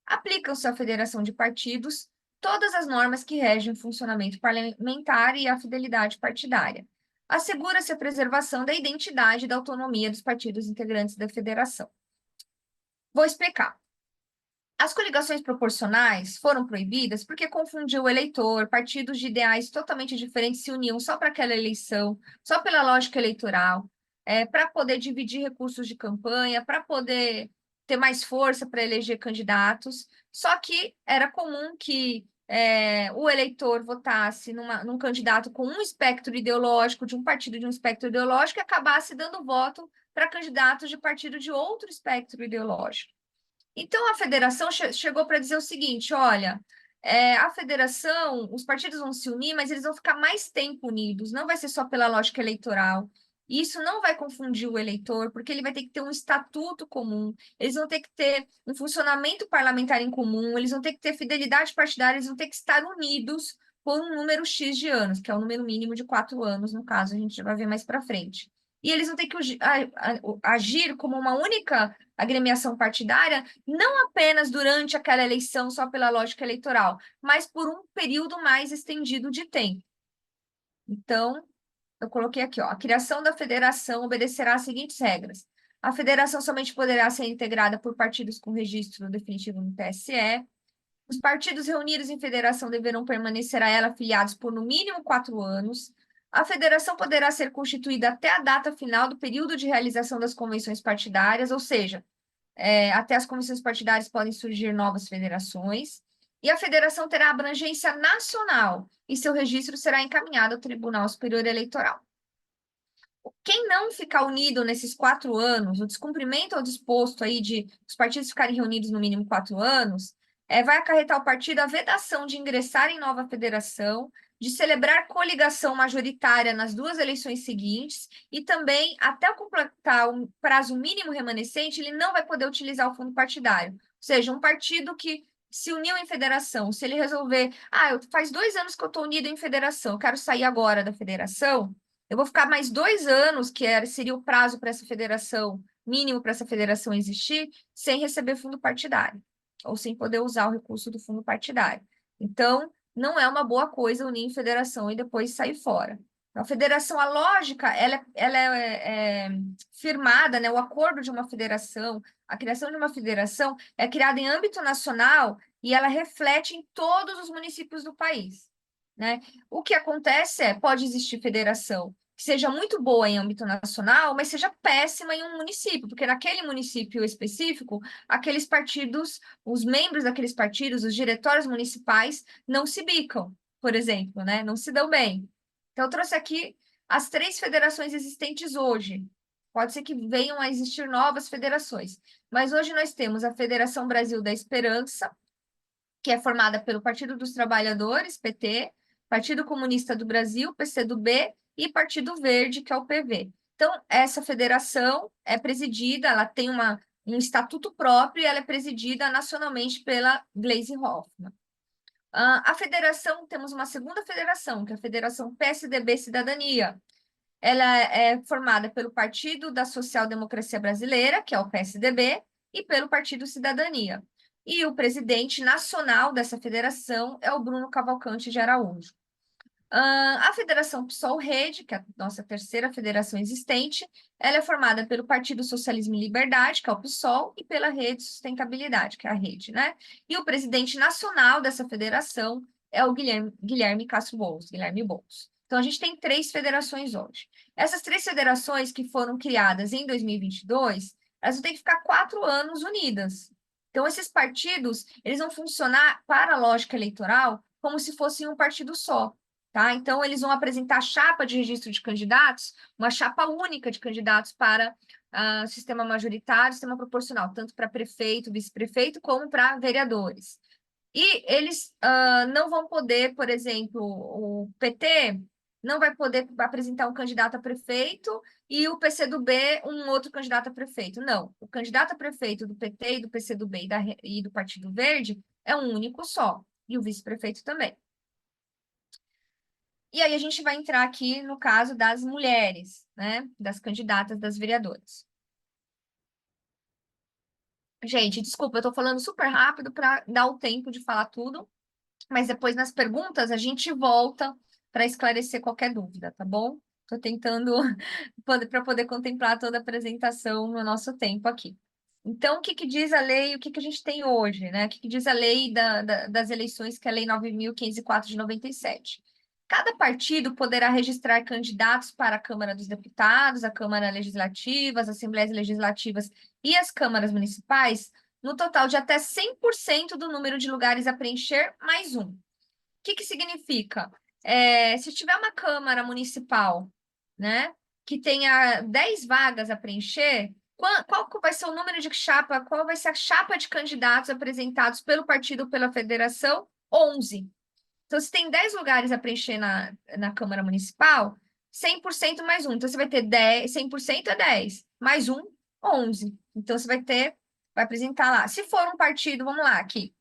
Aplicam-se à federação de partidos todas as normas que regem o funcionamento parlamentar e a fidelidade partidária. Assegura-se a preservação da identidade e da autonomia dos partidos integrantes da federação. Vou explicar. As coligações proporcionais foram proibidas porque confundiu o eleitor, partidos de ideais totalmente diferentes se uniam só para aquela eleição, só pela lógica eleitoral, para poder dividir recursos de campanha, para poder ter mais força para eleger candidatos. Só que era comum que o eleitor votasse num candidato com um espectro ideológico, de um partido de um espectro ideológico, e acabasse dando voto para candidatos de partido de outro espectro ideológico. Então, a federação chegou para dizer o seguinte: olha, a federação, os partidos vão se unir, mas eles vão ficar mais tempo unidos, não vai ser só pela lógica eleitoral. E isso não vai confundir o eleitor, porque ele vai ter que ter um estatuto comum, eles vão ter que ter um funcionamento parlamentar em comum, eles vão ter que ter fidelidade partidária, eles vão ter que estar unidos por um número X de anos, que é o número mínimo de 4 anos, no caso, a gente vai ver mais para frente. E eles vão ter que agir como uma única agremiação partidária, não apenas durante aquela eleição só pela lógica eleitoral, mas por um período mais estendido de tempo. Então, eu coloquei aqui, ó, a criação da federação obedecerá às seguintes regras. A federação somente poderá ser integrada por partidos com registro definitivo no TSE. Os partidos reunidos em federação deverão permanecer a ela afiliados por no mínimo 4 anos. A federação poderá ser constituída até a data final do período de realização das convenções partidárias, ou seja, até as convenções partidárias podem surgir novas federações. E a federação terá abrangência nacional e seu registro será encaminhado ao Tribunal Superior Eleitoral. Quem não ficar unido nesses 4 anos, o descumprimento ao disposto aí de os partidos ficarem reunidos no mínimo 4 anos, vai acarretar ao partido a vedação de ingressar em nova federação, de celebrar coligação majoritária nas 2 eleições seguintes e também, até completar o prazo mínimo remanescente, ele não vai poder utilizar o fundo partidário. Ou seja, um partido que se uniu em federação, se ele resolver, faz 2 anos que eu estou unido em federação, eu quero sair agora da federação, eu vou ficar mais 2 anos, que seria o prazo para essa federação, mínimo para essa federação existir, sem receber fundo partidário, ou sem poder usar o recurso do fundo partidário. Então, não é uma boa coisa unir em federação e depois sair fora. Então, a federação, a lógica, ela é firmada, né? O acordo de uma federação, a criação de uma federação é criada em âmbito nacional e ela reflete em todos os municípios do país, né? O que acontece pode existir federação que seja muito boa em âmbito nacional, mas seja péssima em um município, porque naquele município específico, aqueles partidos, os membros daqueles partidos, os diretórios municipais, não se bicam, por exemplo, né? Não se dão bem. Então, eu trouxe aqui as 3 federações existentes hoje. Pode ser que venham a existir novas federações, mas hoje nós temos a Federação Brasil da Esperança, que é formada pelo Partido dos Trabalhadores, PT, Partido Comunista do Brasil, PCdoB, e Partido Verde, que é o PV. Então, essa federação é presidida, ela tem um estatuto próprio e ela é presidida nacionalmente pela Gleisi Hoffmann. A federação, temos uma segunda federação, que é a Federação PSDB Cidadania. Ela é formada pelo Partido da Social Democracia Brasileira, que é o PSDB, e pelo Partido Cidadania. E o presidente nacional dessa federação é o Bruno Cavalcante de Araújo. A Federação PSOL-Rede, que é a nossa terceira federação existente, ela é formada pelo Partido Socialismo e Liberdade, que é o PSOL, e pela Rede Sustentabilidade, que é a Rede, né? E o presidente nacional dessa federação é o Guilherme Castro Boulos, Guilherme Boulos. Então, a gente tem 3 federações hoje. Essas 3 federações que foram criadas em 2022, elas vão ter que ficar 4 anos unidas. Então, esses partidos, eles vão funcionar para a lógica eleitoral como se fossem um partido só. Tá? Então, eles vão apresentar chapa de registro de candidatos, uma chapa única de candidatos para sistema majoritário, sistema proporcional, tanto para prefeito, vice-prefeito, como para vereadores. E eles não vão poder, por exemplo, o PT não vai poder apresentar um candidato a prefeito e o PCdoB um outro candidato a prefeito. Não, o candidato a prefeito do PT e do PCdoB e do Partido Verde é um único só, e o vice-prefeito também. E aí a gente vai entrar aqui no caso das mulheres, né? Das candidatas, das vereadoras. Gente, desculpa, eu tô falando super rápido para dar o tempo de falar tudo, mas depois nas perguntas a gente volta para esclarecer qualquer dúvida, tá bom? Tô tentando para poder contemplar toda a apresentação no nosso tempo aqui. Então, o que que diz a lei, o que que a gente tem hoje, né? O que que diz a lei das eleições, que é a Lei 9.504 de 97? Cada partido poderá registrar candidatos para a Câmara dos Deputados, a Câmara Legislativa, as Assembleias Legislativas e as câmaras municipais, no total de até 100% do número de lugares a preencher, mais um. O que que significa? Se tiver uma Câmara Municipal, né, que tenha 10 vagas a preencher, qual vai ser o número de chapa, qual vai ser a chapa de candidatos apresentados pelo partido ou pela federação? 11. Então, se tem 10 lugares a preencher na Câmara Municipal, 100% mais um. Então, você vai ter 10, 100% é 10, mais um, 11. Então, você vai apresentar lá. Se for um partido, vamos lá, aqui.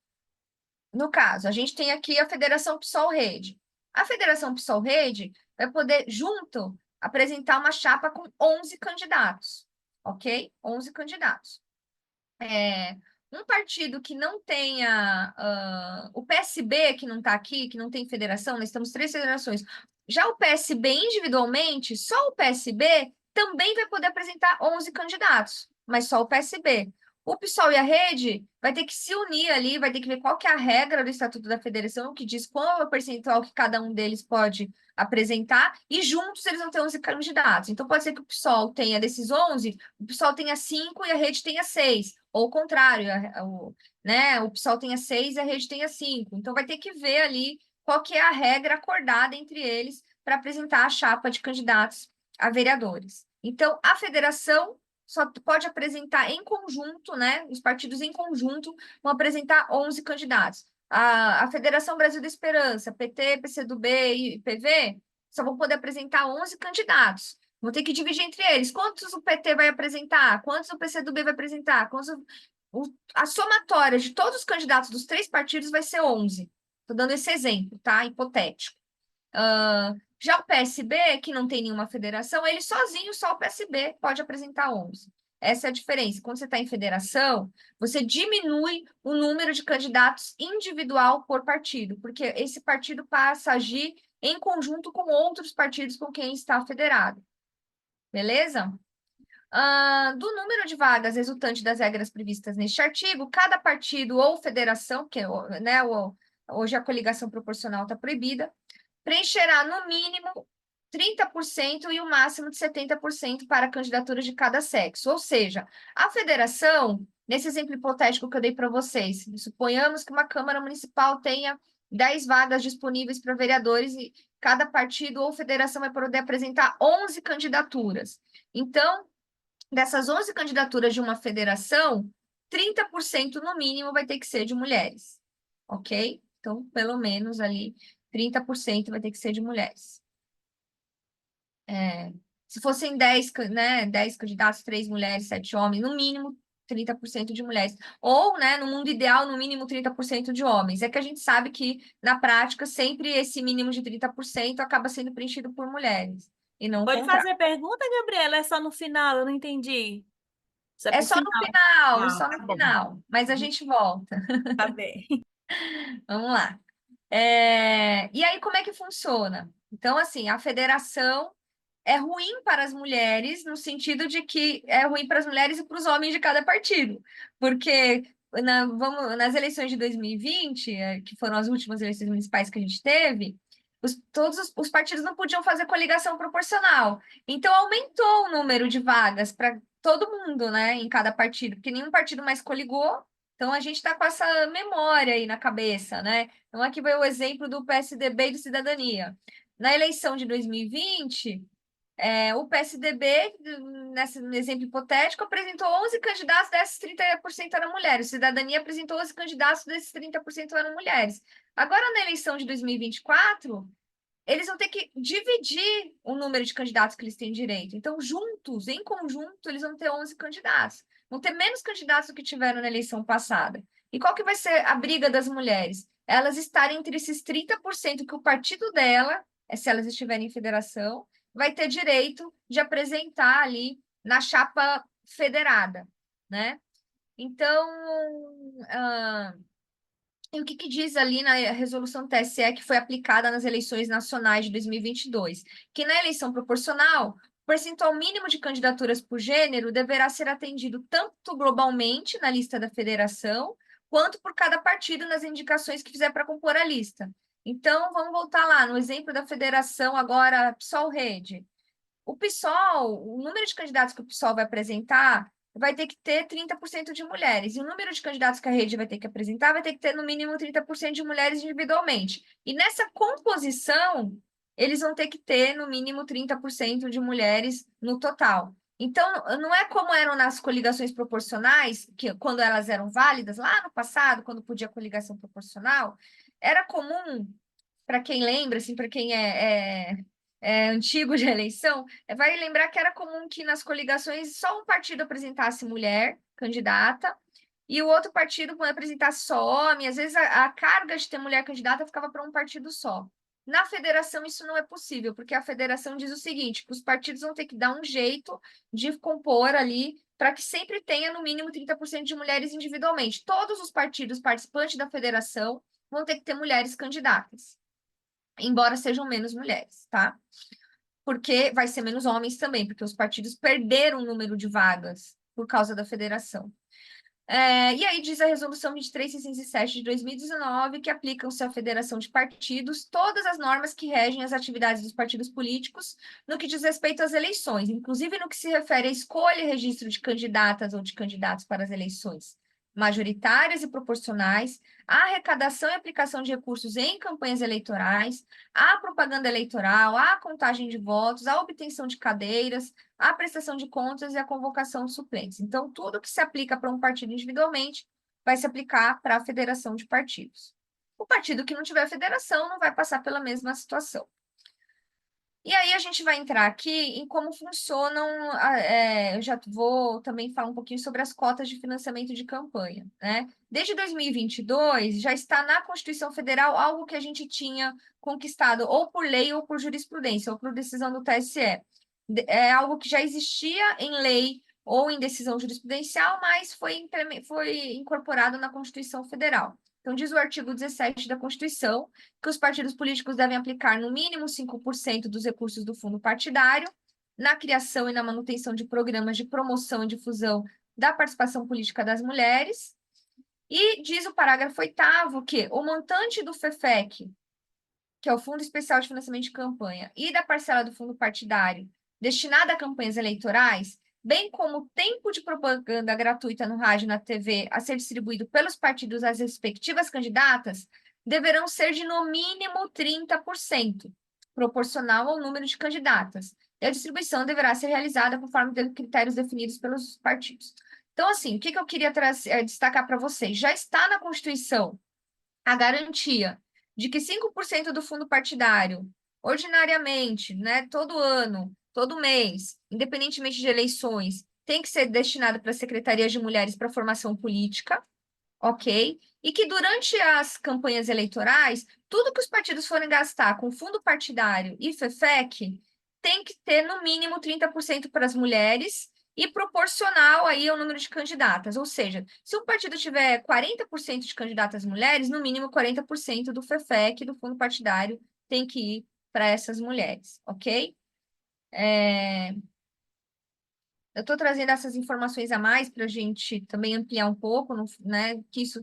No caso, a gente tem aqui a Federação PSOL-Rede. A Federação PSOL-Rede vai poder, junto, apresentar uma chapa com 11 candidatos, ok? 11 candidatos. Um partido que não tenha o PSB, que não está aqui, que não tem federação, nós temos 3 federações. Já o PSB individualmente, só o PSB também vai poder apresentar 11 candidatos, mas só o PSB. O PSOL e a Rede vai ter que se unir ali, vai ter que ver qual que é a regra do Estatuto da Federação, que diz qual é o percentual que cada um deles pode apresentar, e juntos eles vão ter 11 candidatos. Então, pode ser que o PSOL tenha desses 11, o PSOL tenha 5 e a Rede tenha 6, ou o contrário, né? O PSOL tenha 6 e a Rede tenha 5. Então, vai ter que ver ali qual que é a regra acordada entre eles para apresentar a chapa de candidatos a vereadores. Então, a federação só pode apresentar em conjunto, né? Os partidos em conjunto vão apresentar 11 candidatos. A Federação Brasil da Esperança, PT, PCdoB e PV, só vão poder apresentar 11 candidatos. Vão ter que dividir entre eles. Quantos o PT vai apresentar? Quantos o PCdoB vai apresentar? A somatória de todos os candidatos dos 3 partidos vai ser 11. Estou dando esse exemplo, tá? Hipotético. Já o PSB, que não tem nenhuma federação, ele sozinho, só o PSB, pode apresentar 11. Essa é a diferença. Quando você está em federação, você diminui o número de candidatos individual por partido, porque esse partido passa a agir em conjunto com outros partidos com quem está federado. Beleza? Do número de vagas resultante das regras previstas neste artigo, cada partido ou federação, que né, hoje a coligação proporcional está proibida, preencherá no mínimo 30% e o máximo de 70% para candidaturas de cada sexo. Ou seja, a federação, nesse exemplo hipotético que eu dei para vocês, suponhamos que uma Câmara Municipal tenha 10 vagas disponíveis para vereadores e cada partido ou federação vai poder apresentar 11 candidaturas. Então, dessas 11 candidaturas de uma federação, 30% no mínimo vai ter que ser de mulheres, ok? Então, pelo menos ali 30% vai ter que ser de mulheres. Se fossem 10, né, 10 candidatos, 3 mulheres, 7 homens, no mínimo 30% de mulheres. Ou, né, no mundo ideal, no mínimo 30% de homens. É que a gente sabe que, na prática, sempre esse mínimo de 30% acaba sendo preenchido por mulheres, e não o Pode contrário. fazer pergunta, Gabriela? É só no final, eu não entendi. Isso É pro só no final. final, Ah, só tá no bom. final. Mas a gente volta. Tá bem. Vamos lá. E aí, como é que funciona? Então, assim, a federação é ruim para as mulheres, no sentido de que é ruim para as mulheres e para os homens de cada partido. Porque nas eleições de 2020, que foram as últimas eleições municipais que a gente teve, todos os partidos não podiam fazer coligação proporcional. Então, aumentou o número de vagas para todo mundo, né, em cada partido, porque nenhum partido mais coligou. Então, a gente está com essa memória aí na cabeça, né? Então, aqui vai o exemplo do PSDB e do Cidadania. Na eleição de 2020, o PSDB, nesse exemplo hipotético, apresentou 11 candidatos, desses 30% eram mulheres. O Cidadania apresentou 11 candidatos, desses 30% eram mulheres. Agora, na eleição de 2024, eles vão ter que dividir o número de candidatos que eles têm direito. Então, juntos, em conjunto, eles vão ter 11 candidatos. Vão ter menos candidatos do que tiveram na eleição passada. E qual que vai ser a briga das mulheres? Elas estarem entre esses 30% que o partido dela, se elas estiverem em federação, vai ter direito de apresentar ali na chapa federada, né? Então, e o que diz ali na resolução do TSE que foi aplicada nas eleições nacionais de 2022? Que na eleição proporcional, o percentual mínimo de candidaturas por gênero deverá ser atendido tanto globalmente na lista da federação, quanto por cada partido nas indicações que fizer para compor a lista. Então, vamos voltar lá no exemplo da federação agora, PSOL-Rede. O PSOL, o número de candidatos que o PSOL vai apresentar vai ter que ter 30% de mulheres. E o número de candidatos que a rede vai ter que apresentar vai ter que ter, no mínimo, 30% de mulheres individualmente. E nessa composição, eles vão ter que ter, no mínimo, 30% de mulheres no total. Então, não é como eram nas coligações proporcionais, que quando elas eram válidas, lá no passado, quando podia coligação proporcional, era comum, para quem lembra, assim, para quem antigo de eleição, vai lembrar que era comum que nas coligações só um partido apresentasse mulher candidata e o outro partido apresentasse só homem. Às vezes a carga de ter mulher candidata ficava para um partido só. Na federação isso não é possível, porque a federação diz o seguinte, que os partidos vão ter que dar um jeito de compor ali para que sempre tenha no mínimo 30% de mulheres individualmente. Todos os partidos participantes da federação vão ter que ter mulheres candidatas, embora sejam menos mulheres, tá? Porque vai ser menos homens também, porque os partidos perderam o número de vagas por causa da federação. E aí diz a Resolução 23.607 de 2019 que aplicam-se à federação de partidos todas as normas que regem as atividades dos partidos políticos no que diz respeito às eleições, inclusive no que se refere à escolha e registro de candidatas ou de candidatos para as eleições majoritárias e proporcionais, a arrecadação e aplicação de recursos em campanhas eleitorais, a propaganda eleitoral, a contagem de votos, a obtenção de cadeiras, a prestação de contas e a convocação de suplentes. Então, tudo que se aplica para um partido individualmente vai se aplicar para a federação de partidos. O partido que não tiver federação não vai passar pela mesma situação. E aí a gente vai entrar aqui em como funcionam, eu já vou também falar um pouquinho sobre as cotas de financiamento de campanha, né? Desde 2022, já está na Constituição Federal algo que a gente tinha conquistado ou por lei ou por jurisprudência, ou por decisão do TSE. É algo que já existia em lei ou em decisão jurisprudencial, mas foi incorporado na Constituição Federal. Então, diz o artigo 17 da Constituição que os partidos políticos devem aplicar no mínimo 5% dos recursos do fundo partidário na criação e na manutenção de programas de promoção e difusão da participação política das mulheres. E diz o parágrafo 8º que o montante do FEFEC, que é o Fundo Especial de Financiamento de Campanha, e da parcela do fundo partidário destinada a campanhas eleitorais, bem como o tempo de propaganda gratuita no rádio e na TV a ser distribuído pelos partidos às respectivas candidatas, deverão ser de no mínimo 30%, proporcional ao número de candidatas. E a distribuição deverá ser realizada conforme critérios definidos pelos partidos. Então, assim, o que eu queria destacar para vocês? Já está na Constituição a garantia de que 5% do fundo partidário, ordinariamente, né, todo ano, todo mês, independentemente de eleições, tem que ser destinado para secretarias de mulheres para formação política, ok? E que durante as campanhas eleitorais, tudo que os partidos forem gastar com fundo partidário e FEFEC tem que ter no mínimo 30% para as mulheres e proporcional aí ao número de candidatas. Ou seja, se um partido tiver 40% de candidatas mulheres, no mínimo 40% do FEFEC, do fundo partidário, tem que ir para essas mulheres, ok? Eu estou trazendo essas informações a mais para a gente também ampliar um pouco, né? Que isso,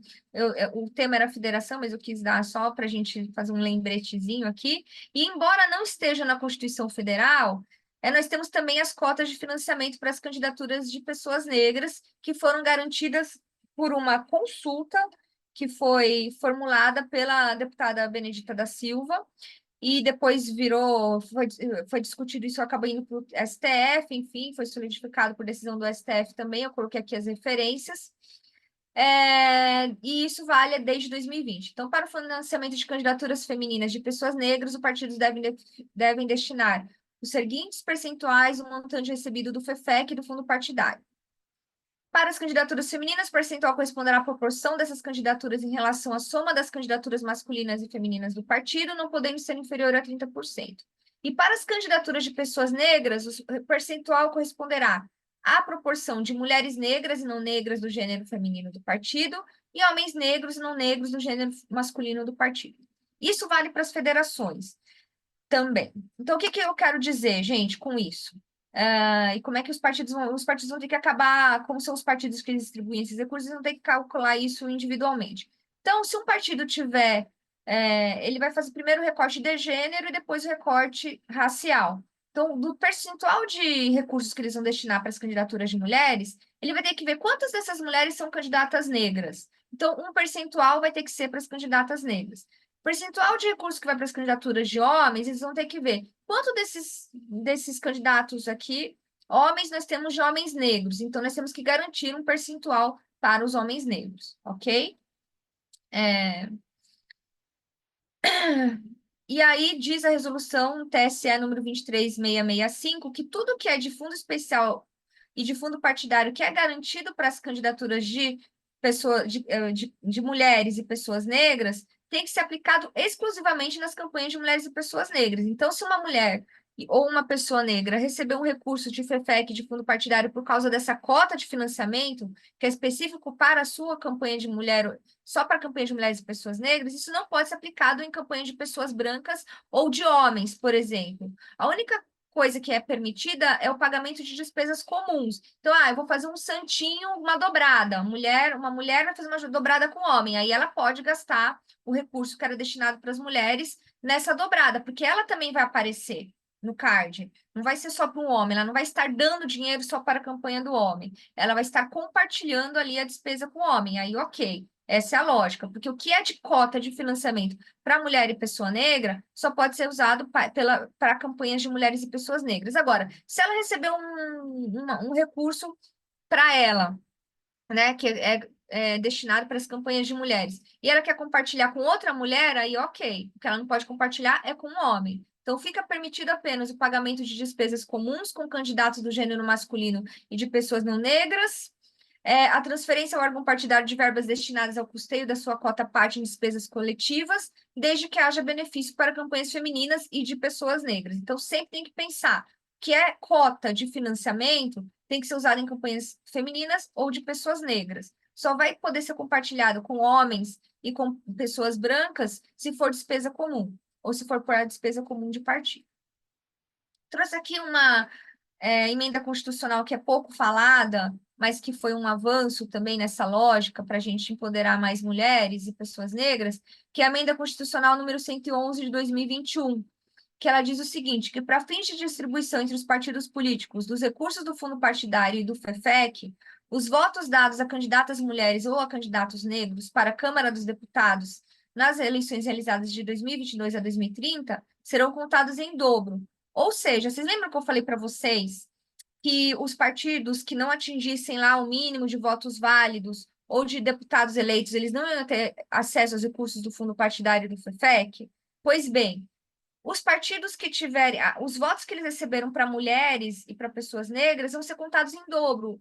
o tema era federação, mas eu quis dar só para a gente fazer um lembretezinho aqui. E embora não esteja na Constituição Federal, nós temos também as cotas de financiamento para as candidaturas de pessoas negras, que foram garantidas por uma consulta que foi formulada pela deputada Benedita da Silva, e depois foi discutido isso, acabou indo para o STF, enfim, foi solidificado por decisão do STF também, eu coloquei aqui as referências, e isso vale desde 2020. Então, para o financiamento de candidaturas femininas de pessoas negras, os partidos devem destinar os seguintes percentuais do montante recebido do FEFEC e do fundo partidário. Para as candidaturas femininas, o percentual corresponderá à proporção dessas candidaturas em relação à soma das candidaturas masculinas e femininas do partido, não podendo ser inferior a 30%. E para as candidaturas de pessoas negras, o percentual corresponderá à proporção de mulheres negras e não negras do gênero feminino do partido e homens negros e não negros do gênero masculino do partido. Isso vale para as federações também. Então, o que eu quero dizer, gente, com isso? E como é que os partidos vão ter que acabar, como são os partidos que distribuem esses recursos, eles vão ter que calcular isso individualmente. Então, se um partido tiver, ele vai fazer primeiro o recorte de gênero e depois o recorte racial. Então, do percentual de recursos que eles vão destinar para as candidaturas de mulheres, ele vai ter que ver quantas dessas mulheres são candidatas negras. Então, um percentual vai ter que ser para as candidatas negras. Percentual de recursos que vai para as candidaturas de homens, eles vão ter que ver quanto desses candidatos aqui, homens, nós temos de homens negros. Então, nós temos que garantir um percentual para os homens negros, ok? E aí diz a resolução TSE número 23665 que tudo que é de fundo especial e de fundo partidário que é garantido para as candidaturas de mulheres e pessoas negras tem que ser aplicado exclusivamente nas campanhas de mulheres e pessoas negras. Então, se uma mulher ou uma pessoa negra receber um recurso de FEFEC, de fundo partidário, por causa dessa cota de financiamento, que é específico para a sua campanha de mulher, só para a campanha de mulheres e pessoas negras, isso não pode ser aplicado em campanha de pessoas brancas ou de homens, por exemplo. A única coisa que é permitida é o pagamento de despesas comuns. Então, eu vou fazer um santinho, uma dobrada. Uma mulher vai fazer uma dobrada com homem. Aí ela pode gastar o recurso que era destinado para as mulheres nessa dobrada, porque ela também vai aparecer no card. Não vai ser só para um homem, ela não vai estar dando dinheiro só para a campanha do homem. Ela vai estar compartilhando ali a despesa com o homem. Aí, ok. Essa é a lógica, porque o que é de cota de financiamento para mulher e pessoa negra só pode ser usado para campanhas de mulheres e pessoas negras. Agora, se ela receber um recurso para ela, né, que é destinado para as campanhas de mulheres, e ela quer compartilhar com outra mulher, aí ok, o que ela não pode compartilhar é com um homem. Então, fica permitido apenas o pagamento de despesas comuns com candidatos do gênero masculino e de pessoas não negras, a transferência ao órgão partidário de verbas destinadas ao custeio da sua cota parte em despesas coletivas, desde que haja benefício para campanhas femininas e de pessoas negras. Então, sempre tem que pensar que é cota de financiamento tem que ser usado em campanhas femininas ou de pessoas negras. Só vai poder ser compartilhado com homens e com pessoas brancas se for despesa comum, ou se for por a despesa comum de partido. Trouxe aqui uma emenda constitucional que é pouco falada, mas que foi um avanço também nessa lógica para a gente empoderar mais mulheres e pessoas negras, que é a emenda constitucional número 111 de 2021, que ela diz o seguinte, que para fins de distribuição entre os partidos políticos dos recursos do fundo partidário e do FEFEC, os votos dados a candidatas mulheres ou a candidatos negros para a Câmara dos Deputados nas eleições realizadas de 2022 a 2030 serão contados em dobro. Ou seja, vocês lembram que eu falei para vocês que os partidos que não atingissem lá o mínimo de votos válidos ou de deputados eleitos, eles não iam ter acesso aos recursos do fundo partidário do FEFEC? Pois bem, os partidos que tiverem, os votos que eles receberam para mulheres e para pessoas negras vão ser contados em dobro,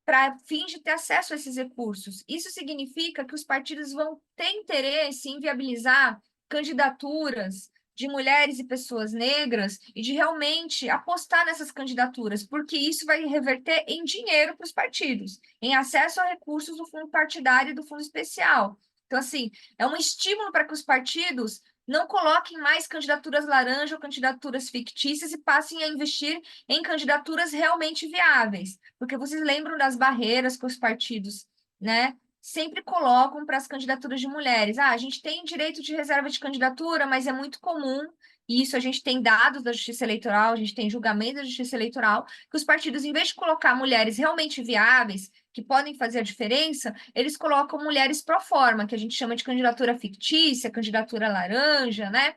para fins de ter acesso a esses recursos. Isso significa que os partidos vão ter interesse em viabilizar candidaturas de mulheres e pessoas negras e de realmente apostar nessas candidaturas, porque isso vai reverter em dinheiro para os partidos, em acesso a recursos do fundo partidário e do fundo especial. Então, assim, é um estímulo para que os partidos não coloquem mais candidaturas laranja ou candidaturas fictícias e passem a investir em candidaturas realmente viáveis, porque vocês lembram das barreiras que os partidos, né, sempre colocam para as candidaturas de mulheres. Ah, a gente tem direito de reserva de candidatura, mas é muito comum, e isso a gente tem dados da Justiça Eleitoral, a gente tem julgamento da Justiça Eleitoral, que os partidos, em vez de colocar mulheres realmente viáveis, que podem fazer a diferença, eles colocam mulheres pro forma, que a gente chama de candidatura fictícia, candidatura laranja, né?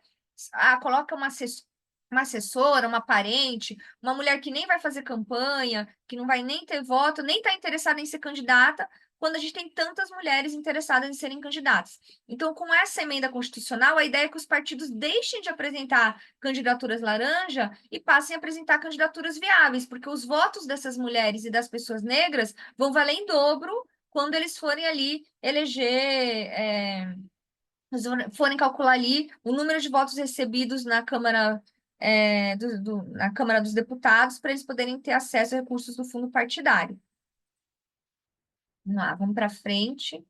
Ah, coloca uma assessora, uma parente, uma mulher que nem vai fazer campanha, que não vai nem ter voto, nem está interessada em ser candidata, quando a gente tem tantas mulheres interessadas em serem candidatas. Então, com essa emenda constitucional, a ideia é que os partidos deixem de apresentar candidaturas laranja e passem a apresentar candidaturas viáveis, porque os votos dessas mulheres e das pessoas negras vão valer em dobro quando eles forem ali eleger, forem calcular ali o número de votos recebidos na Câmara, na Câmara dos Deputados, para eles poderem ter acesso a recursos do fundo partidário. Vamos lá, vamos para frente.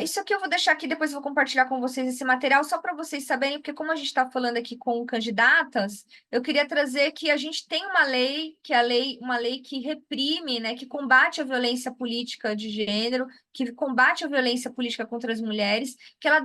Isso aqui eu vou deixar aqui, depois eu vou compartilhar com vocês esse material, só para vocês saberem, porque como a gente está falando aqui com candidatas, eu queria trazer que a gente tem uma lei, que é uma lei que reprime, né, que combate a violência política de gênero, que combate a violência política contra as mulheres, que ela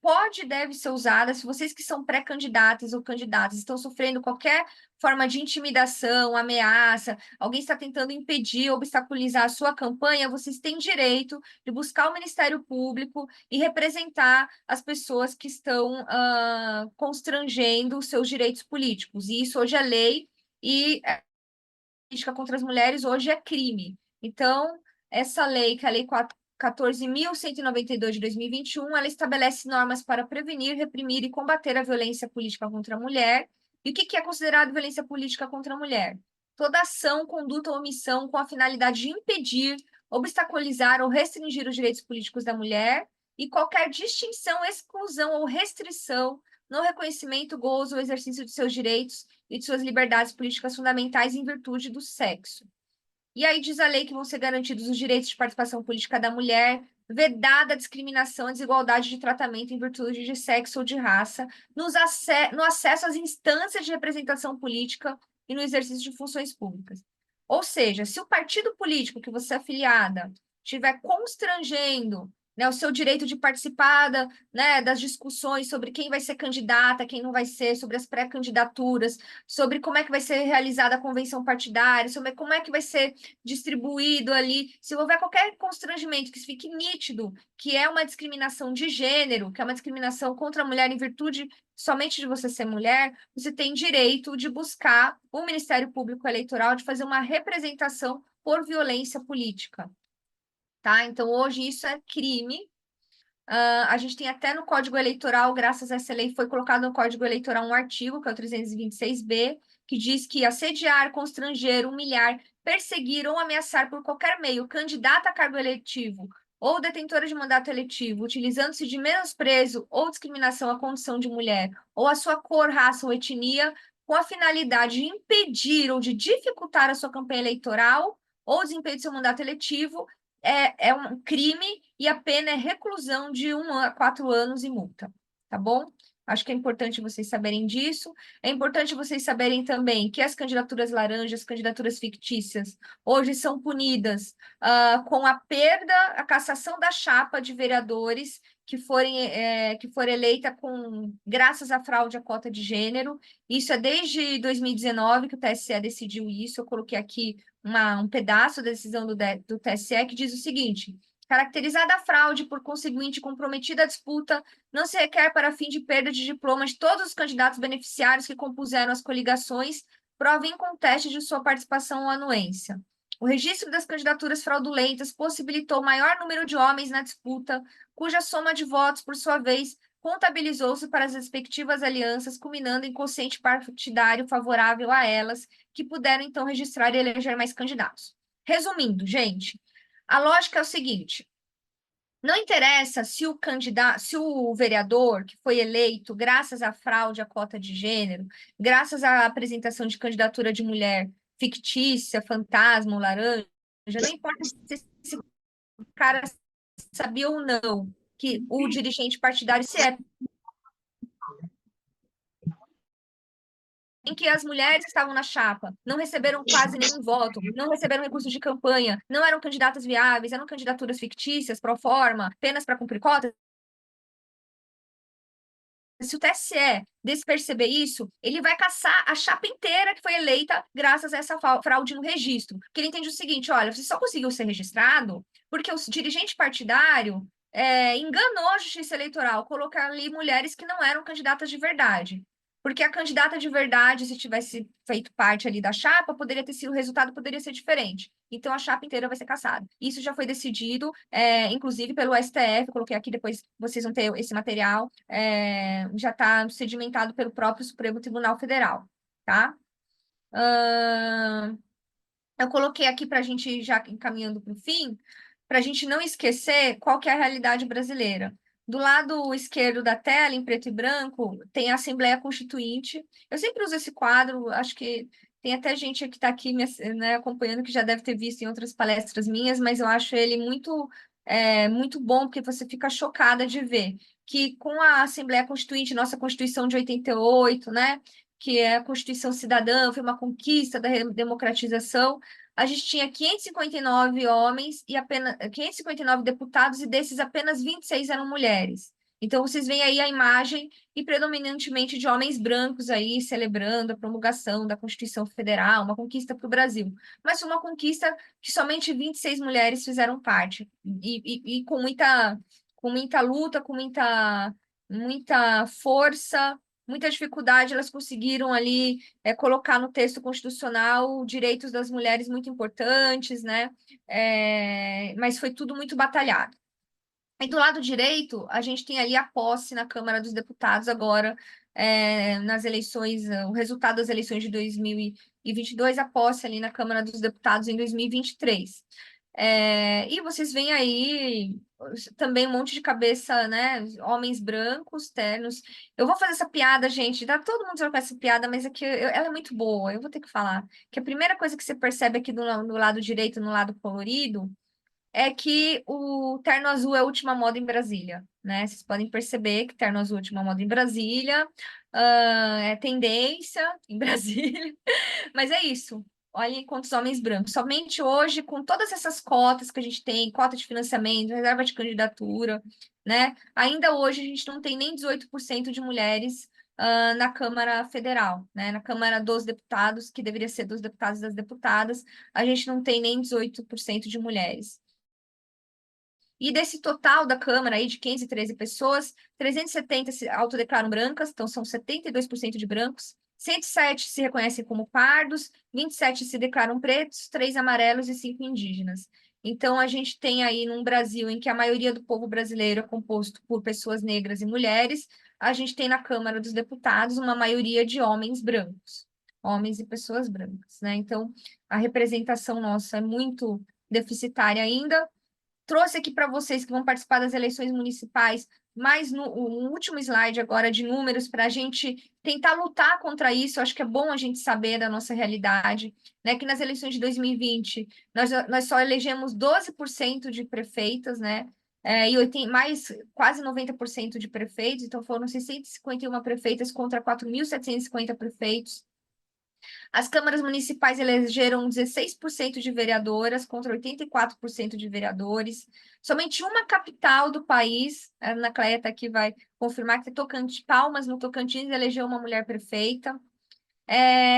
pode e deve ser usada, se vocês que são pré-candidatas ou candidatas estão sofrendo qualquer forma de intimidação, ameaça, alguém está tentando impedir, obstaculizar a sua campanha, vocês têm direito de buscar o Ministério Público e representar as pessoas que estão constrangendo os seus direitos políticos. E isso hoje é lei e a política contra as mulheres hoje é crime. Então, essa lei, que é a Lei 14.192 de 2021, ela estabelece normas para prevenir, reprimir e combater a violência política contra a mulher. E o que é considerado violência política contra a mulher? Toda ação, conduta ou omissão com a finalidade de impedir, obstaculizar ou restringir os direitos políticos da mulher e qualquer distinção, exclusão ou restrição no reconhecimento, gozo ou exercício de seus direitos e de suas liberdades políticas fundamentais em virtude do sexo. E aí diz a lei que vão ser garantidos os direitos de participação política da mulher, vedada a discriminação e desigualdade de tratamento em virtude de sexo ou de raça, no acesso às instâncias de representação política e no exercício de funções públicas. Ou seja, se o partido político que você é afiliada estiver constrangendo, né, o seu direito de participar das discussões sobre quem vai ser candidata, quem não vai ser, sobre as pré-candidaturas, sobre como é que vai ser realizada a convenção partidária, sobre como é que vai ser distribuído ali, se houver qualquer constrangimento que fique nítido que é uma discriminação de gênero, que é uma discriminação contra a mulher em virtude somente de você ser mulher, você tem direito de buscar o Ministério Público Eleitoral, de fazer uma representação por violência política. Tá? Então, hoje isso é crime. A gente tem até no Código Eleitoral, graças a essa lei, foi colocado no Código Eleitoral um artigo, que é o 326B, que diz que assediar, constranger, humilhar, perseguir ou ameaçar por qualquer meio candidata a cargo eletivo ou detentora de mandato eletivo, utilizando-se de menosprezo ou discriminação à condição de mulher ou à sua cor, raça ou etnia, com a finalidade de impedir ou de dificultar a sua campanha eleitoral ou desempenho de seu mandato eletivo, é um crime e a pena é reclusão de 1 a 4 anos e multa, tá bom? Acho que é importante vocês saberem disso. É importante vocês saberem também que as candidaturas laranjas, candidaturas fictícias, hoje são punidas com a perda, a cassação da chapa de vereadores que for eleita graças à fraude à cota de gênero. Isso é desde 2019 que o TSE decidiu isso. Eu coloquei aqui um pedaço da decisão do TSE que diz o seguinte: caracterizada a fraude, por conseguinte, comprometida a disputa, não se requer para fim de perda de diploma de todos os candidatos beneficiários que compuseram as coligações, prova inconteste de sua participação ou anuência. O registro das candidaturas fraudulentas possibilitou maior número de homens na disputa, cuja soma de votos, por sua vez, contabilizou-se para as respectivas alianças, culminando em quociente partidário favorável a elas, que puderam, então, registrar e eleger mais candidatos. Resumindo, gente, a lógica é o seguinte: Não interessa se o candidato, se o vereador que foi eleito graças à fraude à cota de gênero, graças à apresentação de candidatura de mulher fictícia, fantasma ou laranja, não importa se esse cara sabia ou não que o dirigente partidário se é em que as mulheres que estavam na chapa não receberam quase nenhum voto, não receberam recursos de campanha, não eram candidatas viáveis, eram candidaturas fictícias, pro forma, apenas para cumprir cotas. Se o TSE desperceber isso, ele vai caçar a chapa inteira que foi eleita graças a essa fraude no registro. Porque ele entende o seguinte: olha, você só conseguiu ser registrado porque o dirigente partidário enganou a justiça eleitoral, colocar ali mulheres que não eram candidatas de verdade. Porque a candidata de verdade, se tivesse feito parte ali da chapa, poderia ter sido, o resultado poderia ser diferente. Então, a chapa inteira vai ser cassada. Isso já foi decidido, inclusive pelo STF, coloquei aqui, depois vocês vão ter esse material, já está sedimentado pelo próprio Supremo Tribunal Federal, tá? Eu coloquei aqui para a gente, já encaminhando para o fim, para a gente não esquecer qual que é a realidade brasileira. Do lado esquerdo da tela, em preto e branco, tem a Assembleia Constituinte. Eu sempre uso esse quadro, acho que tem até gente que está aqui né, acompanhando que já deve ter visto em outras palestras minhas, mas eu acho ele muito bom, porque você fica chocada de ver que com a Assembleia Constituinte, nossa Constituição de 88, né, que é a Constituição Cidadã, foi uma conquista da democratização, a gente tinha 559 homens e apenas 559 deputados, e desses apenas 26 eram mulheres. Então, vocês veem aí a imagem, e predominantemente de homens brancos aí, celebrando a promulgação da Constituição Federal, uma conquista para o Brasil. Mas foi uma conquista que somente 26 mulheres fizeram parte, e com muita luta, com muita força, muita dificuldade, elas conseguiram ali colocar no texto constitucional direitos das mulheres muito importantes, né? Mas foi tudo muito batalhado. E do lado direito, a gente tem ali a posse na Câmara dos Deputados agora, nas eleições, o resultado das eleições de 2022, a posse ali na Câmara dos Deputados em 2023. E vocês veem aí também um monte de cabeça, né? Homens brancos, ternos. Eu vou fazer essa piada, gente. Tá todo mundo já com essa piada, mas aqui ela é muito boa. Eu vou ter que falar. Que a primeira coisa que você percebe aqui do lado direito, no lado colorido, é que o terno azul é a última moda em Brasília, né? Vocês podem perceber que terno azul é a última moda em Brasília, é tendência em Brasília, mas é isso. Olhem quantos homens brancos. Somente hoje, com todas essas cotas que a gente tem, cota de financiamento, reserva de candidatura, né? Ainda hoje a gente não tem nem 18% de mulheres na Câmara Federal, né? Na Câmara dos Deputados, que deveria ser dos deputados e das deputadas, a gente não tem nem 18% de mulheres. E desse total da Câmara aí de 513 pessoas, 370 se autodeclaram brancas, então são 72% de brancos, 107 se reconhecem como pardos, 27 se declaram pretos, 3 amarelos e 5 indígenas. Então, a gente tem aí num Brasil em que a maioria do povo brasileiro é composto por pessoas negras e mulheres, a gente tem na Câmara dos Deputados uma maioria de homens brancos, homens e pessoas brancas, né? Então, a representação nossa é muito deficitária ainda. Trouxe aqui para vocês que vão participar das eleições municipais, mais no último slide agora de números, para a gente tentar lutar contra isso. Eu acho que é bom a gente saber da nossa realidade, né? Que nas eleições de 2020, nós só elegemos 12% de prefeitas, né? E mais quase 90% de prefeitos, então foram 651 prefeitas contra 4.750 prefeitos. As câmaras municipais elegeram 16% de vereadoras contra 84% de vereadores. Somente uma capital do país, a Ana Cleia está aqui, vai confirmar que Tocantins, Palmas, no Tocantins, elegeu uma mulher prefeita.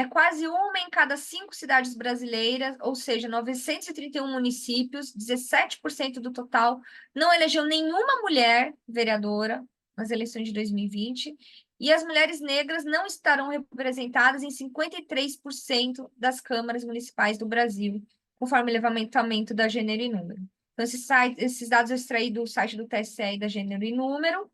Quase uma em cada 5 cidades brasileiras, ou seja, 931 municípios, 17% do total, não elegeu nenhuma mulher vereadora nas eleições de 2020, e as mulheres negras não estarão representadas em 53% das câmaras municipais do Brasil, conforme o levantamento da Gênero e Número. Então, esses dados eu extraí do site do TSE e da Gênero e Número.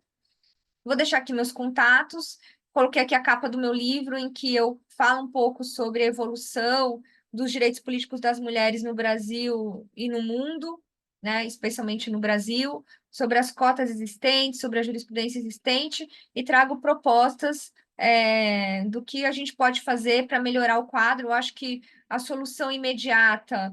Vou deixar aqui meus contatos. Coloquei aqui a capa do meu livro, em que eu falo um pouco sobre a evolução dos direitos políticos das mulheres no Brasil e no mundo, né? Especialmente no Brasil. sobre as cotas existentes, sobre a jurisprudência existente, e trago propostas do que a gente pode fazer para melhorar o quadro. Eu acho que a solução imediata,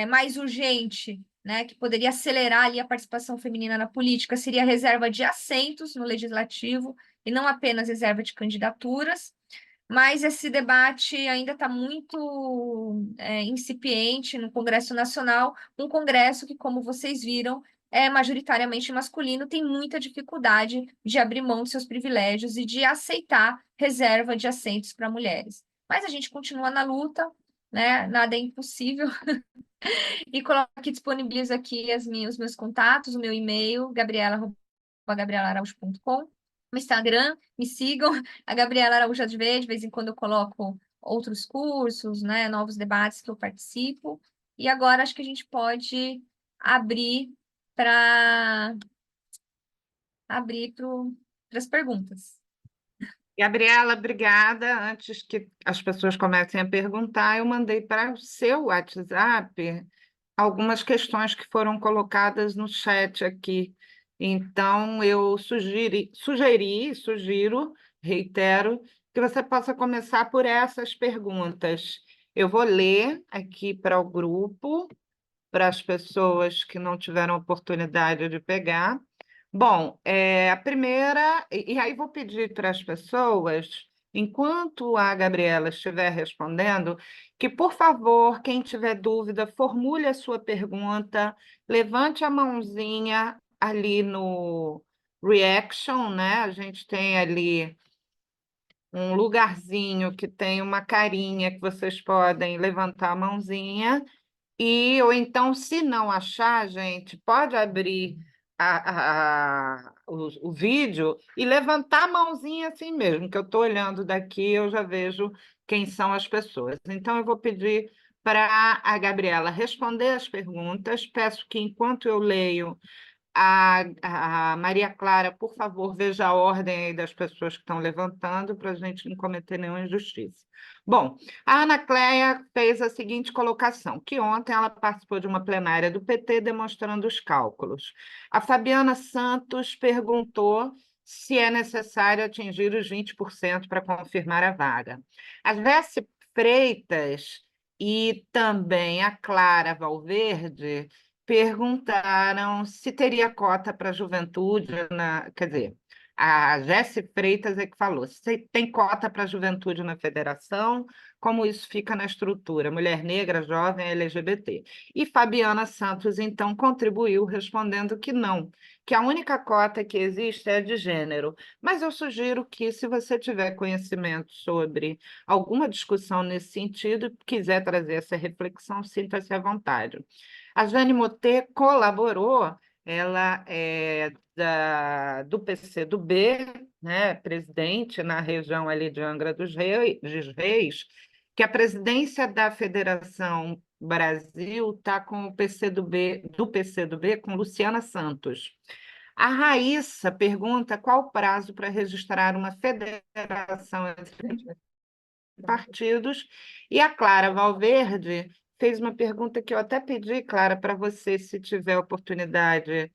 mais urgente, né, que poderia acelerar ali a participação feminina na política, seria a reserva de assentos no legislativo, e não apenas reserva de candidaturas. Mas esse debate ainda está muito incipiente no Congresso Nacional, um Congresso que, como vocês viram, é majoritariamente masculino, tem muita dificuldade de abrir mão de seus privilégios e de aceitar reserva de assentos para mulheres. Mas a gente continua na luta, né? Nada é impossível. E coloco aqui, disponibilizo aqui os meus contatos, o meu e-mail, gabriela@gabrielaaraújo.com. No Instagram, me sigam, a Gabriela Araújo ADV, de vez em quando eu coloco outros cursos, né, novos debates que eu participo. E agora acho que a gente pode para abrir para as perguntas. Gabriela, obrigada. Antes que as pessoas comecem a perguntar, eu mandei para o seu WhatsApp algumas questões que foram colocadas no chat aqui. Então, eu sugiro, reitero, que você possa começar por essas perguntas. Eu vou ler aqui para o grupo, para as pessoas que não tiveram oportunidade de pegar. Bom, a primeira, e aí vou pedir para as pessoas, enquanto a Gabriela estiver respondendo, que, por favor, quem tiver dúvida, formule a sua pergunta, levante a mãozinha ali no Reaction, né? A gente tem ali um lugarzinho que tem uma carinha que vocês podem levantar a mãozinha. Ou então, se não achar, gente, pode abrir o vídeo e levantar a mãozinha assim mesmo, que eu estou olhando daqui, eu já vejo quem são as pessoas. Então, eu vou pedir para a Gabriela responder as perguntas. Peço que, enquanto eu leio, a Maria Clara, por favor, veja a ordem aí das pessoas que estão levantando para a gente não cometer nenhuma injustiça. Bom, a Ana Cléia fez a seguinte colocação, que ontem ela participou de uma plenária do PT demonstrando os cálculos. A Fabiana Santos perguntou se é necessário atingir os 20% para confirmar a vaga. A Jéssica Freitas e também a Clara Valverde perguntaram se teria cota para a juventude, quer dizer, a Jéssica Freitas é que falou, se tem cota para a juventude na federação, como isso fica na estrutura, mulher negra, jovem, LGBT. E Fabiana Santos, então, contribuiu respondendo que não, que a única cota que existe é de gênero. Mas eu sugiro que, se você tiver conhecimento sobre alguma discussão nesse sentido, quiser trazer essa reflexão, sinta-se à vontade. A Jane Motê colaborou, ela é do PCdoB, né, presidente na região ali de Angra dos Reis, que a presidência da Federação Brasil está com o PCdoB, com Luciana Santos. A Raíssa pergunta qual o prazo para registrar uma federação entre partidos, e a Clara Valverde fez uma pergunta que eu até pedi, Clara, para você, se tiver oportunidade,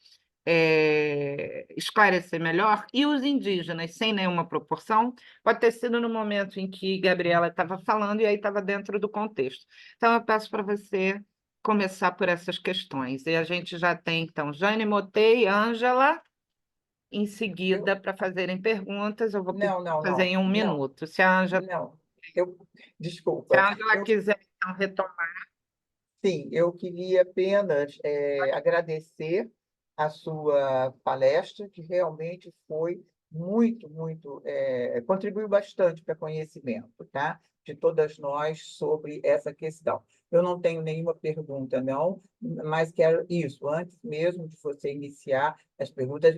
esclarecer melhor, e os indígenas, sem nenhuma proporção, pode ter sido no momento em que Gabriela estava falando e aí estava dentro do contexto. Então, eu peço para você começar por essas questões. E a gente já tem, então, Jane Motê e Ângela, em seguida, para fazerem perguntas. Eu vou fazer em um minuto. Se a Ângela... Não, desculpa. Se a Ângela quiser, então, retomar. Sim, eu queria apenas agradecer a sua palestra, que realmente foi muito, contribuiu bastante para conhecimento, tá? De todas nós sobre essa questão. Eu não tenho nenhuma pergunta, não, mas quero isso, antes mesmo de você iniciar as perguntas,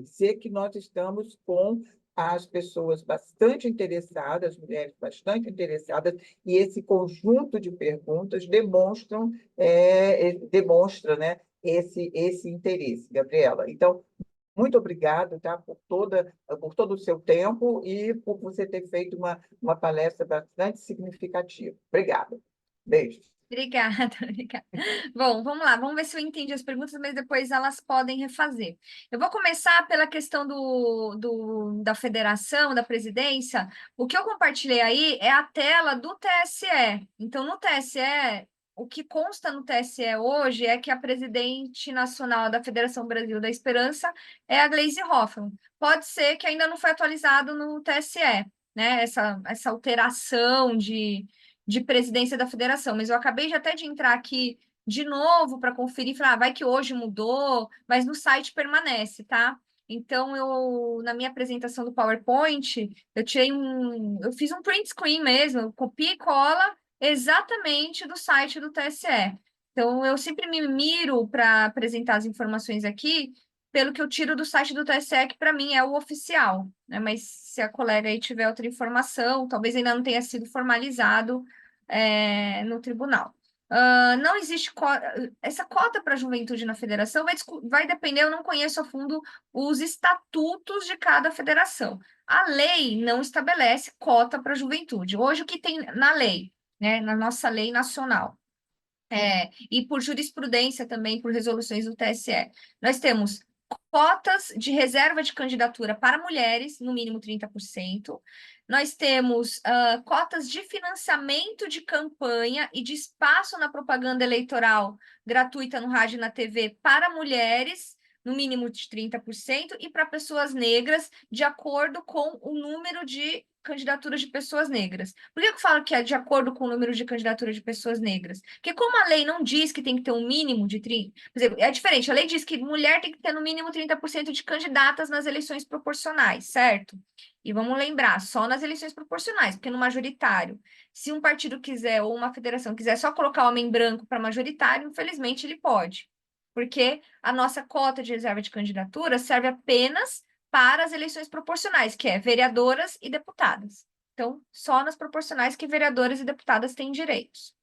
dizer que nós estamos com as pessoas bastante interessadas, mulheres bastante interessadas, e esse conjunto de perguntas demonstra, né, esse interesse, Gabriela. Então, muito obrigada, tá, por todo o seu tempo e por você ter feito uma palestra bastante significativa. Obrigada. Beijos. Obrigada, obrigada. Bom, vamos lá, vamos ver se eu entendi as perguntas, mas depois elas podem refazer. Eu vou começar pela questão da federação, da presidência. O que eu compartilhei aí é a tela do TSE. Então, no TSE, o que consta no TSE hoje é que a presidente nacional da Federação Brasil da Esperança é a Gleisi Hoffmann. Pode ser que ainda não foi atualizado no TSE, né? Essa alteração de presidência da federação, mas eu acabei de até de entrar aqui de novo para conferir, falar, vai que hoje mudou, mas no site permanece, tá? Então, na minha apresentação do PowerPoint, eu fiz um print screen mesmo, copia e cola exatamente do site do TSE. Então, eu sempre me miro para apresentar as informações aqui pelo que eu tiro do site do TSE, que para mim é o oficial, né? Mas se a colega aí tiver outra informação, talvez ainda não tenha sido formalizado no tribunal. Não existe essa cota para a juventude na federação vai depender, eu não conheço a fundo os estatutos de cada federação. A lei não estabelece cota para a juventude. Hoje, o que tem na lei, né, na nossa lei nacional, e por jurisprudência também, por resoluções do TSE, nós temos cotas de reserva de candidatura para mulheres, no mínimo 30%. Nós temos cotas de financiamento de campanha e de espaço na propaganda eleitoral gratuita no rádio e na TV para mulheres, no mínimo de 30%, e para pessoas negras, de acordo com o número de candidaturas de pessoas negras. Por que eu falo que é de acordo com o número de candidaturas de pessoas negras? Porque como a lei não diz que tem que ter um mínimo de 30%, por exemplo, é diferente, a lei diz que mulher tem que ter no mínimo 30% de candidatas nas eleições proporcionais, certo? E vamos lembrar, só nas eleições proporcionais, porque no majoritário, se um partido quiser ou uma federação quiser só colocar homem branco para majoritário, infelizmente ele pode. Porque a nossa cota de reserva de candidatura serve apenas para as eleições proporcionais, que é vereadoras e deputadas. Então, só nas proporcionais que vereadoras e deputadas têm direitos.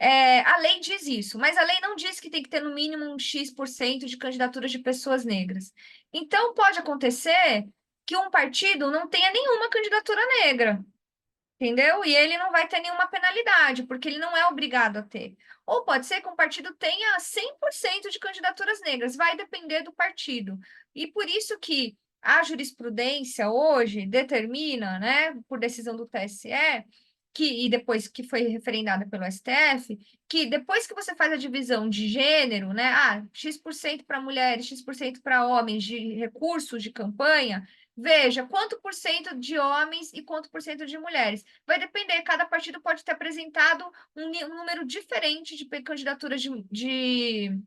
A lei diz isso, mas a lei não diz que tem que ter no mínimo um X% de candidaturas de pessoas negras. Então, pode acontecer que um partido não tenha nenhuma candidatura negra, entendeu? E ele não vai ter nenhuma penalidade, porque ele não é obrigado a ter. Ou pode ser que um partido tenha 100% de candidaturas negras, vai depender do partido. E por isso que a jurisprudência hoje determina, né, por decisão do TSE, e depois que foi referendada pelo STF, que depois que você faz a divisão de gênero, né, X% para mulheres, X% para homens de recursos de campanha, veja quanto por cento de homens e quanto por cento de mulheres. Vai depender, cada partido pode ter apresentado um número diferente de candidaturas de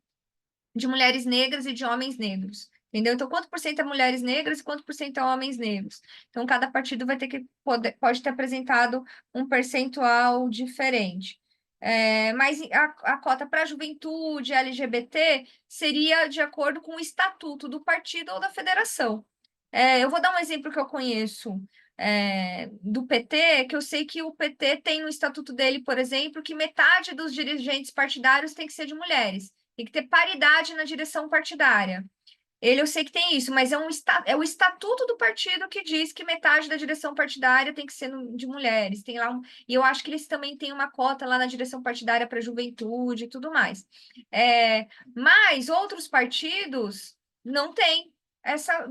mulheres negras e de homens negros. Entendeu? Então, quanto por cento é mulheres negras e quanto por cento é homens negros? Então, cada partido vai ter que pode ter apresentado um percentual diferente. Mas a cota para a juventude LGBT seria de acordo com o estatuto do partido ou da federação. Eu vou dar um exemplo que eu conheço do PT, que eu sei que o PT tem no estatuto dele, por exemplo, que metade dos dirigentes partidários tem que ser de mulheres. Tem que ter paridade na direção partidária. Eu sei que tem isso, mas é o estatuto do partido que diz que metade da direção partidária tem que ser de mulheres. Tem lá e eu acho que eles também têm uma cota lá na direção partidária para juventude e tudo mais. Mas outros partidos não têm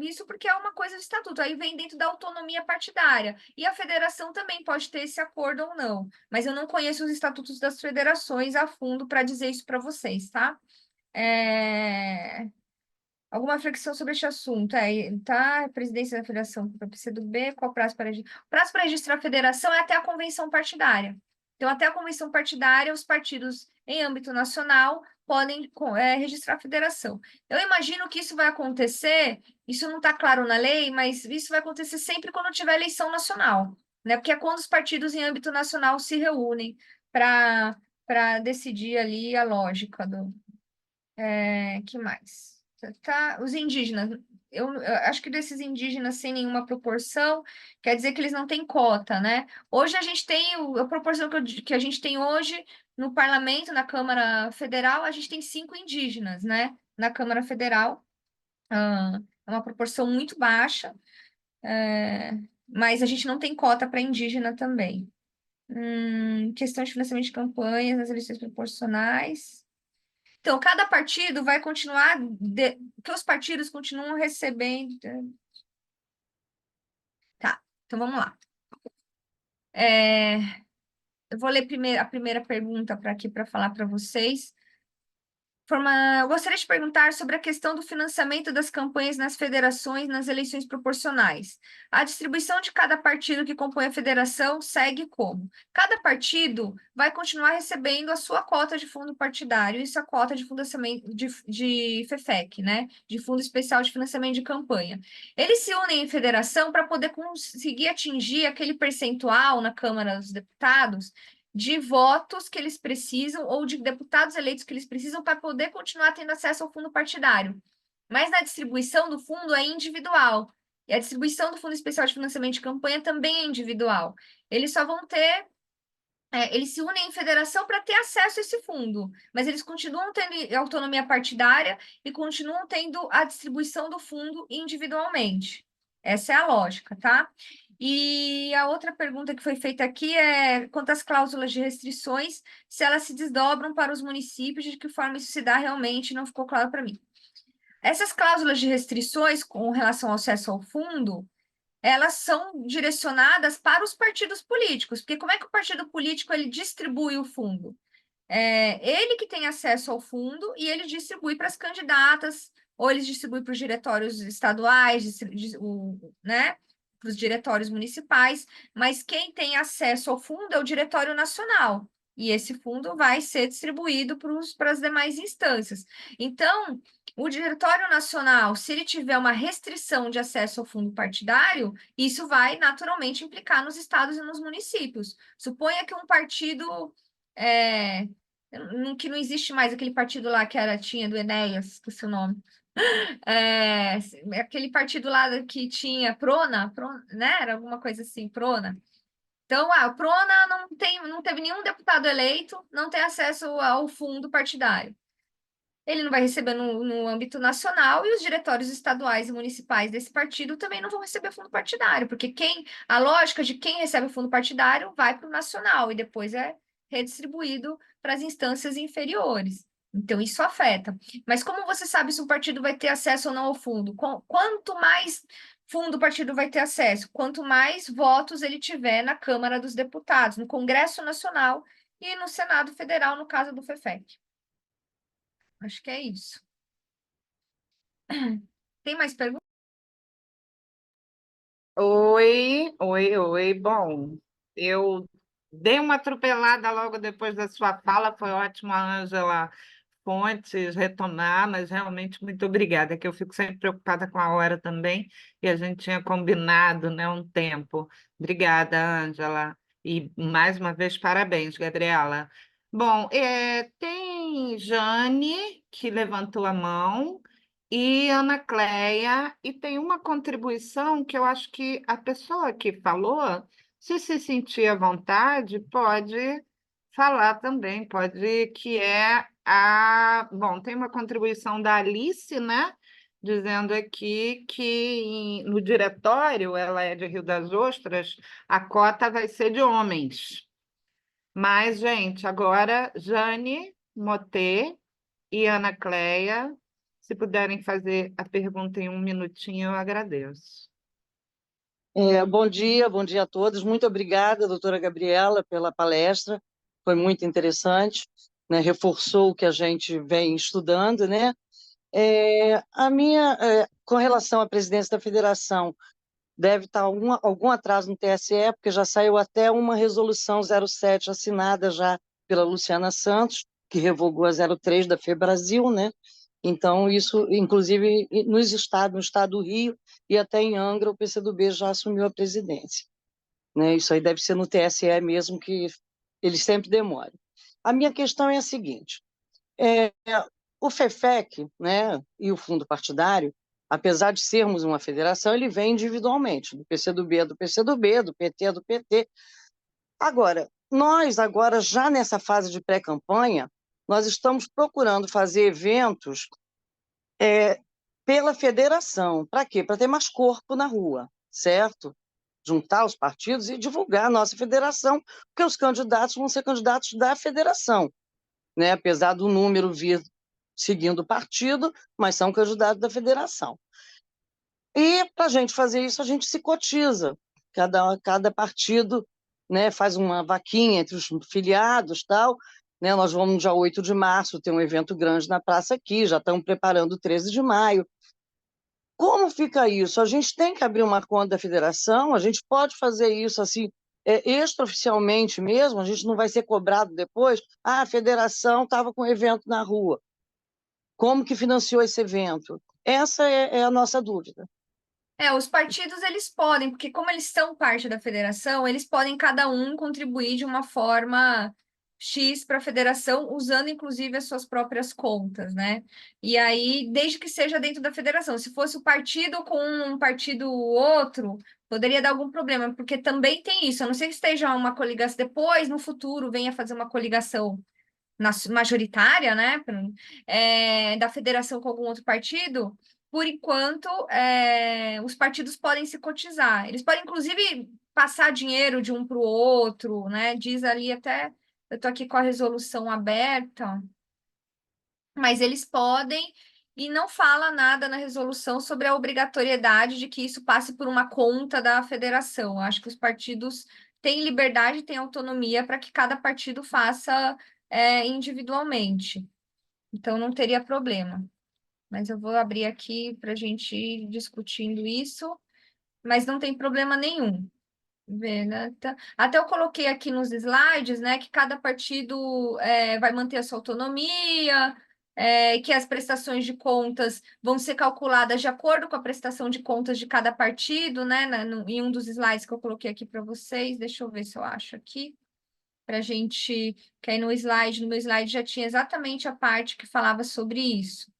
isso porque é uma coisa do estatuto. Aí vem dentro da autonomia partidária. E a federação também pode ter esse acordo ou não. Mas eu não conheço os estatutos das federações a fundo para dizer isso para vocês, tá? Alguma reflexão sobre este assunto? Tá? Presidência da federação para o PCdoB, qual o prazo para registrar? O prazo para registrar a federação é até a convenção partidária. Então, até a convenção partidária, os partidos em âmbito nacional podem registrar a federação. Eu imagino que isso vai acontecer, isso não está claro na lei, mas isso vai acontecer sempre quando tiver eleição nacional, né? Porque é quando os partidos em âmbito nacional se reúnem para decidir ali a lógica do. Que mais? Os indígenas. Eu acho que desses indígenas sem nenhuma proporção, quer dizer que eles não têm cota, né? Hoje a gente tem a proporção que a gente tem hoje no parlamento, na Câmara Federal, a gente tem 5 indígenas, né? Na Câmara Federal. É uma proporção muito baixa, mas a gente não tem cota para indígena também. Questão de financiamento de campanhas nas eleições proporcionais. Então, cada partido vai continuar, que os partidos continuam recebendo. Tá, então vamos lá. Eu vou ler a primeira pergunta para falar para vocês. Eu gostaria de perguntar sobre a questão do financiamento das campanhas nas federações nas eleições proporcionais. A distribuição de cada partido que compõe a federação segue como? Cada partido vai continuar recebendo a sua cota de fundo partidário e sua cota de financiamento de FEFEC, né? De Fundo Especial de Financiamento de Campanha. Eles se unem em federação para poder conseguir atingir aquele percentual na Câmara dos Deputados de votos que eles precisam ou de deputados eleitos que eles precisam para poder continuar tendo acesso ao fundo partidário. Mas na distribuição do fundo é individual. E a distribuição do Fundo Especial de Financiamento de Campanha também é individual. Eles só vão ter... eles se unem em federação para ter acesso a esse fundo, mas eles continuam tendo autonomia partidária e continuam tendo a distribuição do fundo individualmente. Essa é a lógica, tá? E a outra pergunta que foi feita aqui é quanto às cláusulas de restrições, se elas se desdobram para os municípios, de que forma isso se dá realmente, não ficou claro para mim. Essas cláusulas de restrições com relação ao acesso ao fundo, elas são direcionadas para os partidos políticos, porque como é que o partido político ele distribui o fundo? Ele que tem acesso ao fundo e ele distribui para as candidatas, ou ele distribui para os diretórios estaduais, né? Para os diretórios municipais, mas quem tem acesso ao fundo é o Diretório Nacional, e esse fundo vai ser distribuído para as demais instâncias. Então, o Diretório Nacional, se ele tiver uma restrição de acesso ao fundo partidário, isso vai naturalmente implicar nos estados e nos municípios. Suponha que um partido... que não existe mais aquele partido lá que tinha do Enéas, esqueci o nome. Aquele partido lá que tinha Prona, né? Era alguma coisa assim, Prona. Então, a Prona não teve nenhum deputado eleito, não tem acesso ao fundo partidário. Ele não vai receber no âmbito nacional e os diretórios estaduais e municipais desse partido também não vão receber fundo partidário, porque a lógica de quem recebe o fundo partidário vai para o nacional e depois é redistribuído para as instâncias inferiores. Então, isso afeta. Mas como você sabe se um partido vai ter acesso ou não ao fundo? Quanto mais fundo o partido vai ter acesso, quanto mais votos ele tiver na Câmara dos Deputados, no Congresso Nacional e no Senado Federal, no caso do FEFEC. Acho que é isso. Tem mais perguntas? Oi. Bom, eu dei uma atropelada logo depois da sua fala, foi ótimo, Ângela Fontes, retomar, mas realmente muito obrigada, que eu fico sempre preocupada com a hora também, e a gente tinha combinado, né, um tempo. Obrigada, Ângela, e mais uma vez parabéns, Gabriela. Bom, tem Jane, que levantou a mão, e Ana Cleia, e tem uma contribuição que eu acho que a pessoa que falou, se sentir à vontade, pode falar também, que é Bom, tem uma contribuição da Alice, né? Dizendo aqui que no diretório, ela é de Rio das Ostras, a cota vai ser de homens. Mas, gente, agora Jane Motê e Ana Cleia, se puderem fazer a pergunta em um minutinho, eu agradeço. Bom dia a todos. Muito obrigada, doutora Gabriela, pela palestra. Foi muito interessante, né? Reforçou o que a gente vem estudando, né? Com relação à presidência da federação, deve estar algum atraso no TSE, porque já saiu até uma resolução 07 assinada já pela Luciana Santos, que revogou a 03 da FEBrasil, né? Então, isso, inclusive, no estado do Rio e até em Angra, o PCdoB já assumiu a presidência, né? Isso aí deve ser no TSE mesmo, que ele sempre demora. A minha questão é a seguinte, o FEFEC, né, e o fundo partidário, apesar de sermos uma federação, ele vem individualmente, do PCdoB é do PCdoB, do PT é do PT. Agora, já nessa fase de pré-campanha, nós estamos procurando fazer eventos pela federação. Para quê? Para ter mais corpo na rua, certo? juntar os partidos e divulgar a nossa federação, porque os candidatos vão ser candidatos da federação, né? Apesar do número vir seguindo o partido, mas são candidatos da federação. E, para a gente fazer isso, a gente se cotiza. Cada partido, né, faz uma vaquinha entre os filiados, tal, né? Nós vamos, no dia 8 de março, ter um evento grande na praça aqui, já estamos preparando o 13 de maio. Como fica isso? A gente tem que abrir uma conta da federação, a gente pode fazer isso assim, extraoficialmente mesmo, a gente não vai ser cobrado depois. Ah, a federação estava com um evento na rua. Como que financiou esse evento? Essa é a nossa dúvida. Os partidos eles podem, porque como eles são parte da federação, eles podem cada um contribuir de uma forma X para a federação, usando inclusive as suas próprias contas, né? E aí, desde que seja dentro da federação, se fosse o partido com um partido outro, poderia dar algum problema, porque também tem isso, a não ser que esteja uma coligação, depois, no futuro, venha fazer uma coligação majoritária, né, da federação com algum outro partido, por enquanto, os partidos podem se cotizar. Eles podem, inclusive, passar dinheiro de um para o outro, né? Diz ali até, eu estou aqui com a resolução aberta, mas eles podem, e não fala nada na resolução sobre a obrigatoriedade de que isso passe por uma conta da federação. Eu acho que os partidos têm liberdade, têm autonomia para que cada partido faça individualmente. Então, não teria problema. Mas eu vou abrir aqui para a gente ir discutindo isso, mas não tem problema nenhum. Vê, né? Até eu coloquei aqui nos slides, né, que cada partido vai manter a sua autonomia, que as prestações de contas vão ser calculadas de acordo com a prestação de contas de cada partido, né, em um dos slides que eu coloquei aqui para vocês. Deixa eu ver se eu acho aqui. Para a gente, que aí no meu slide já tinha exatamente a parte que falava sobre isso.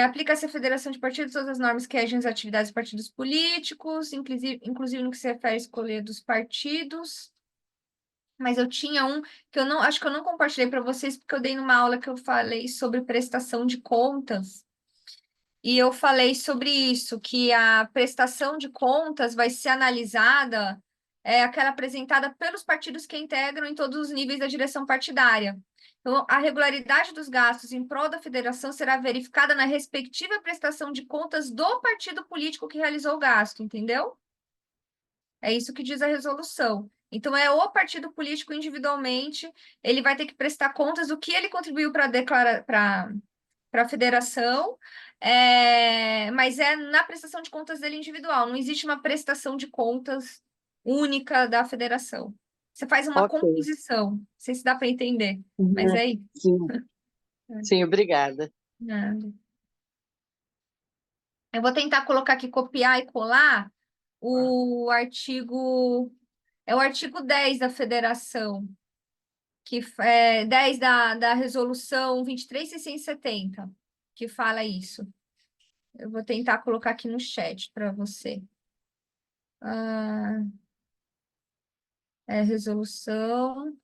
Aplica-se à federação de partidos todas as normas que regem as atividades dos partidos políticos, inclusive no que se refere à escolha dos partidos. Mas eu tinha um que eu não acho que eu não compartilhei para vocês, porque eu dei numa aula que eu falei sobre prestação de contas. E eu falei sobre isso, que a prestação de contas vai ser analisada, aquela apresentada pelos partidos que integram em todos os níveis da direção partidária. Então, a regularidade dos gastos em prol da federação será verificada na respectiva prestação de contas do partido político que realizou o gasto, entendeu? É isso que diz a resolução. Então, o partido político individualmente, ele vai ter que prestar contas do que ele contribuiu para a federação, mas na prestação de contas dele individual. Não existe uma prestação de contas única da federação. Você faz uma composição. Não sei se dá para entender, mas é isso. Sim, sim, obrigada. Nada. Eu vou tentar colocar aqui, copiar e colar o artigo... É o artigo 10 da federação, que é 10 da resolução 23.670, que fala isso. Eu vou tentar colocar aqui no chat para você. Resolução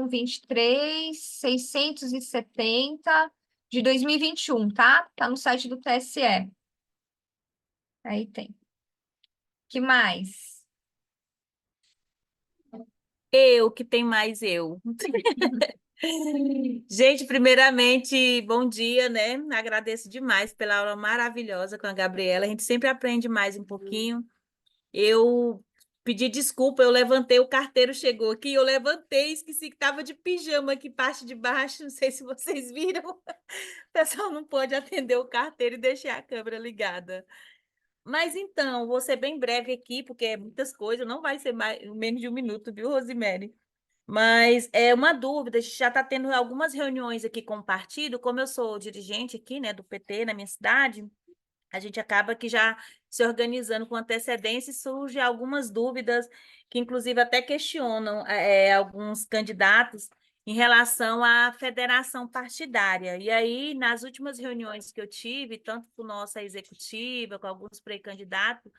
23.670 de 2021, tá? Tá no site do TSE. Aí tem. Que mais? Que tem mais eu. Gente, primeiramente, bom dia, né? Agradeço demais pela aula maravilhosa com a Gabriela. A gente sempre aprende mais um pouquinho. Eu pedi desculpa, eu levantei, o carteiro chegou aqui, eu levantei, esqueci que estava de pijama aqui, parte de baixo, não sei se vocês viram. O pessoal não pode atender o carteiro e deixar a câmera ligada. Mas então, vou ser bem breve aqui, porque é muitas coisas, não vai ser menos de um minuto, viu, Rosemary? Mas é uma dúvida, a gente já está tendo algumas reuniões aqui com o partido, como eu sou dirigente aqui, né, do PT na minha cidade, a gente acaba que já se organizando com antecedência e surgem algumas dúvidas que, inclusive, até questionam alguns candidatos em relação à federação partidária. E aí, nas últimas reuniões que eu tive, tanto com nossa executiva, com alguns pré-candidatos,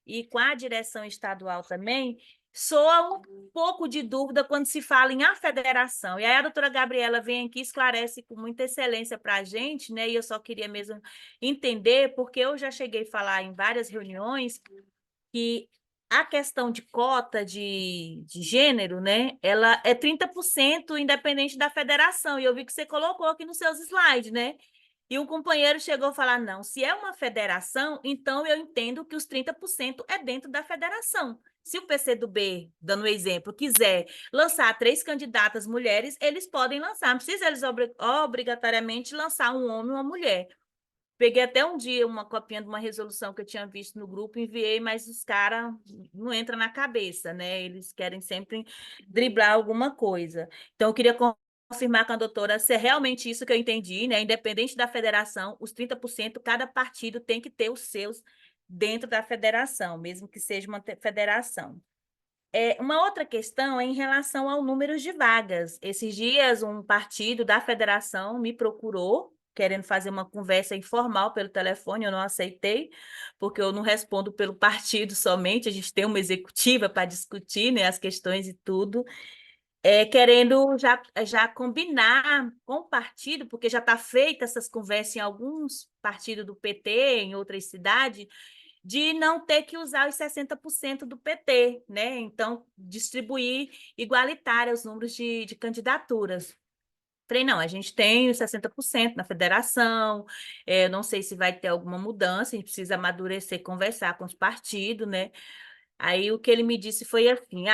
e com a direção estadual também, soa um pouco de dúvida quando se fala em a federação. E aí a doutora Gabriela vem aqui e esclarece com muita excelência para a gente, né? E eu só queria mesmo entender, porque eu já cheguei a falar em várias reuniões que a questão de cota de gênero, né? Ela é 30% independente da federação. E eu vi que você colocou aqui nos seus slides, né? E um companheiro chegou a falar, não, se é uma federação, então eu entendo que os 30% é dentro da federação. Se o PCdoB, dando um exemplo, quiser lançar 3 candidatas mulheres, eles podem lançar. Não precisa eles obrigatoriamente lançar um homem e uma mulher. Peguei até um dia uma copinha de uma resolução que eu tinha visto no grupo, enviei, mas os caras não entram na cabeça, né? Eles querem sempre driblar alguma coisa. Então, eu queria confirmar com a doutora se é realmente isso que eu entendi, né? Independente da federação, os 30%, cada partido tem que ter os seus dentro da federação, mesmo que seja uma federação. Uma outra questão é em relação ao número de vagas. Esses dias, um partido da federação me procurou, querendo fazer uma conversa informal pelo telefone, eu não aceitei, porque eu não respondo pelo partido somente, a gente tem uma executiva para discutir, né, as questões e tudo, querendo já combinar com o partido, porque já está feita essas conversas em alguns partidos do PT, em outras cidades, de não ter que usar os 60% do PT, né? Então, distribuir igualitário os números de candidaturas. Falei, não, a gente tem os 60% na federação, eu não sei se vai ter alguma mudança, a gente precisa amadurecer, conversar com os partidos, né? Aí o que ele me disse foi assim,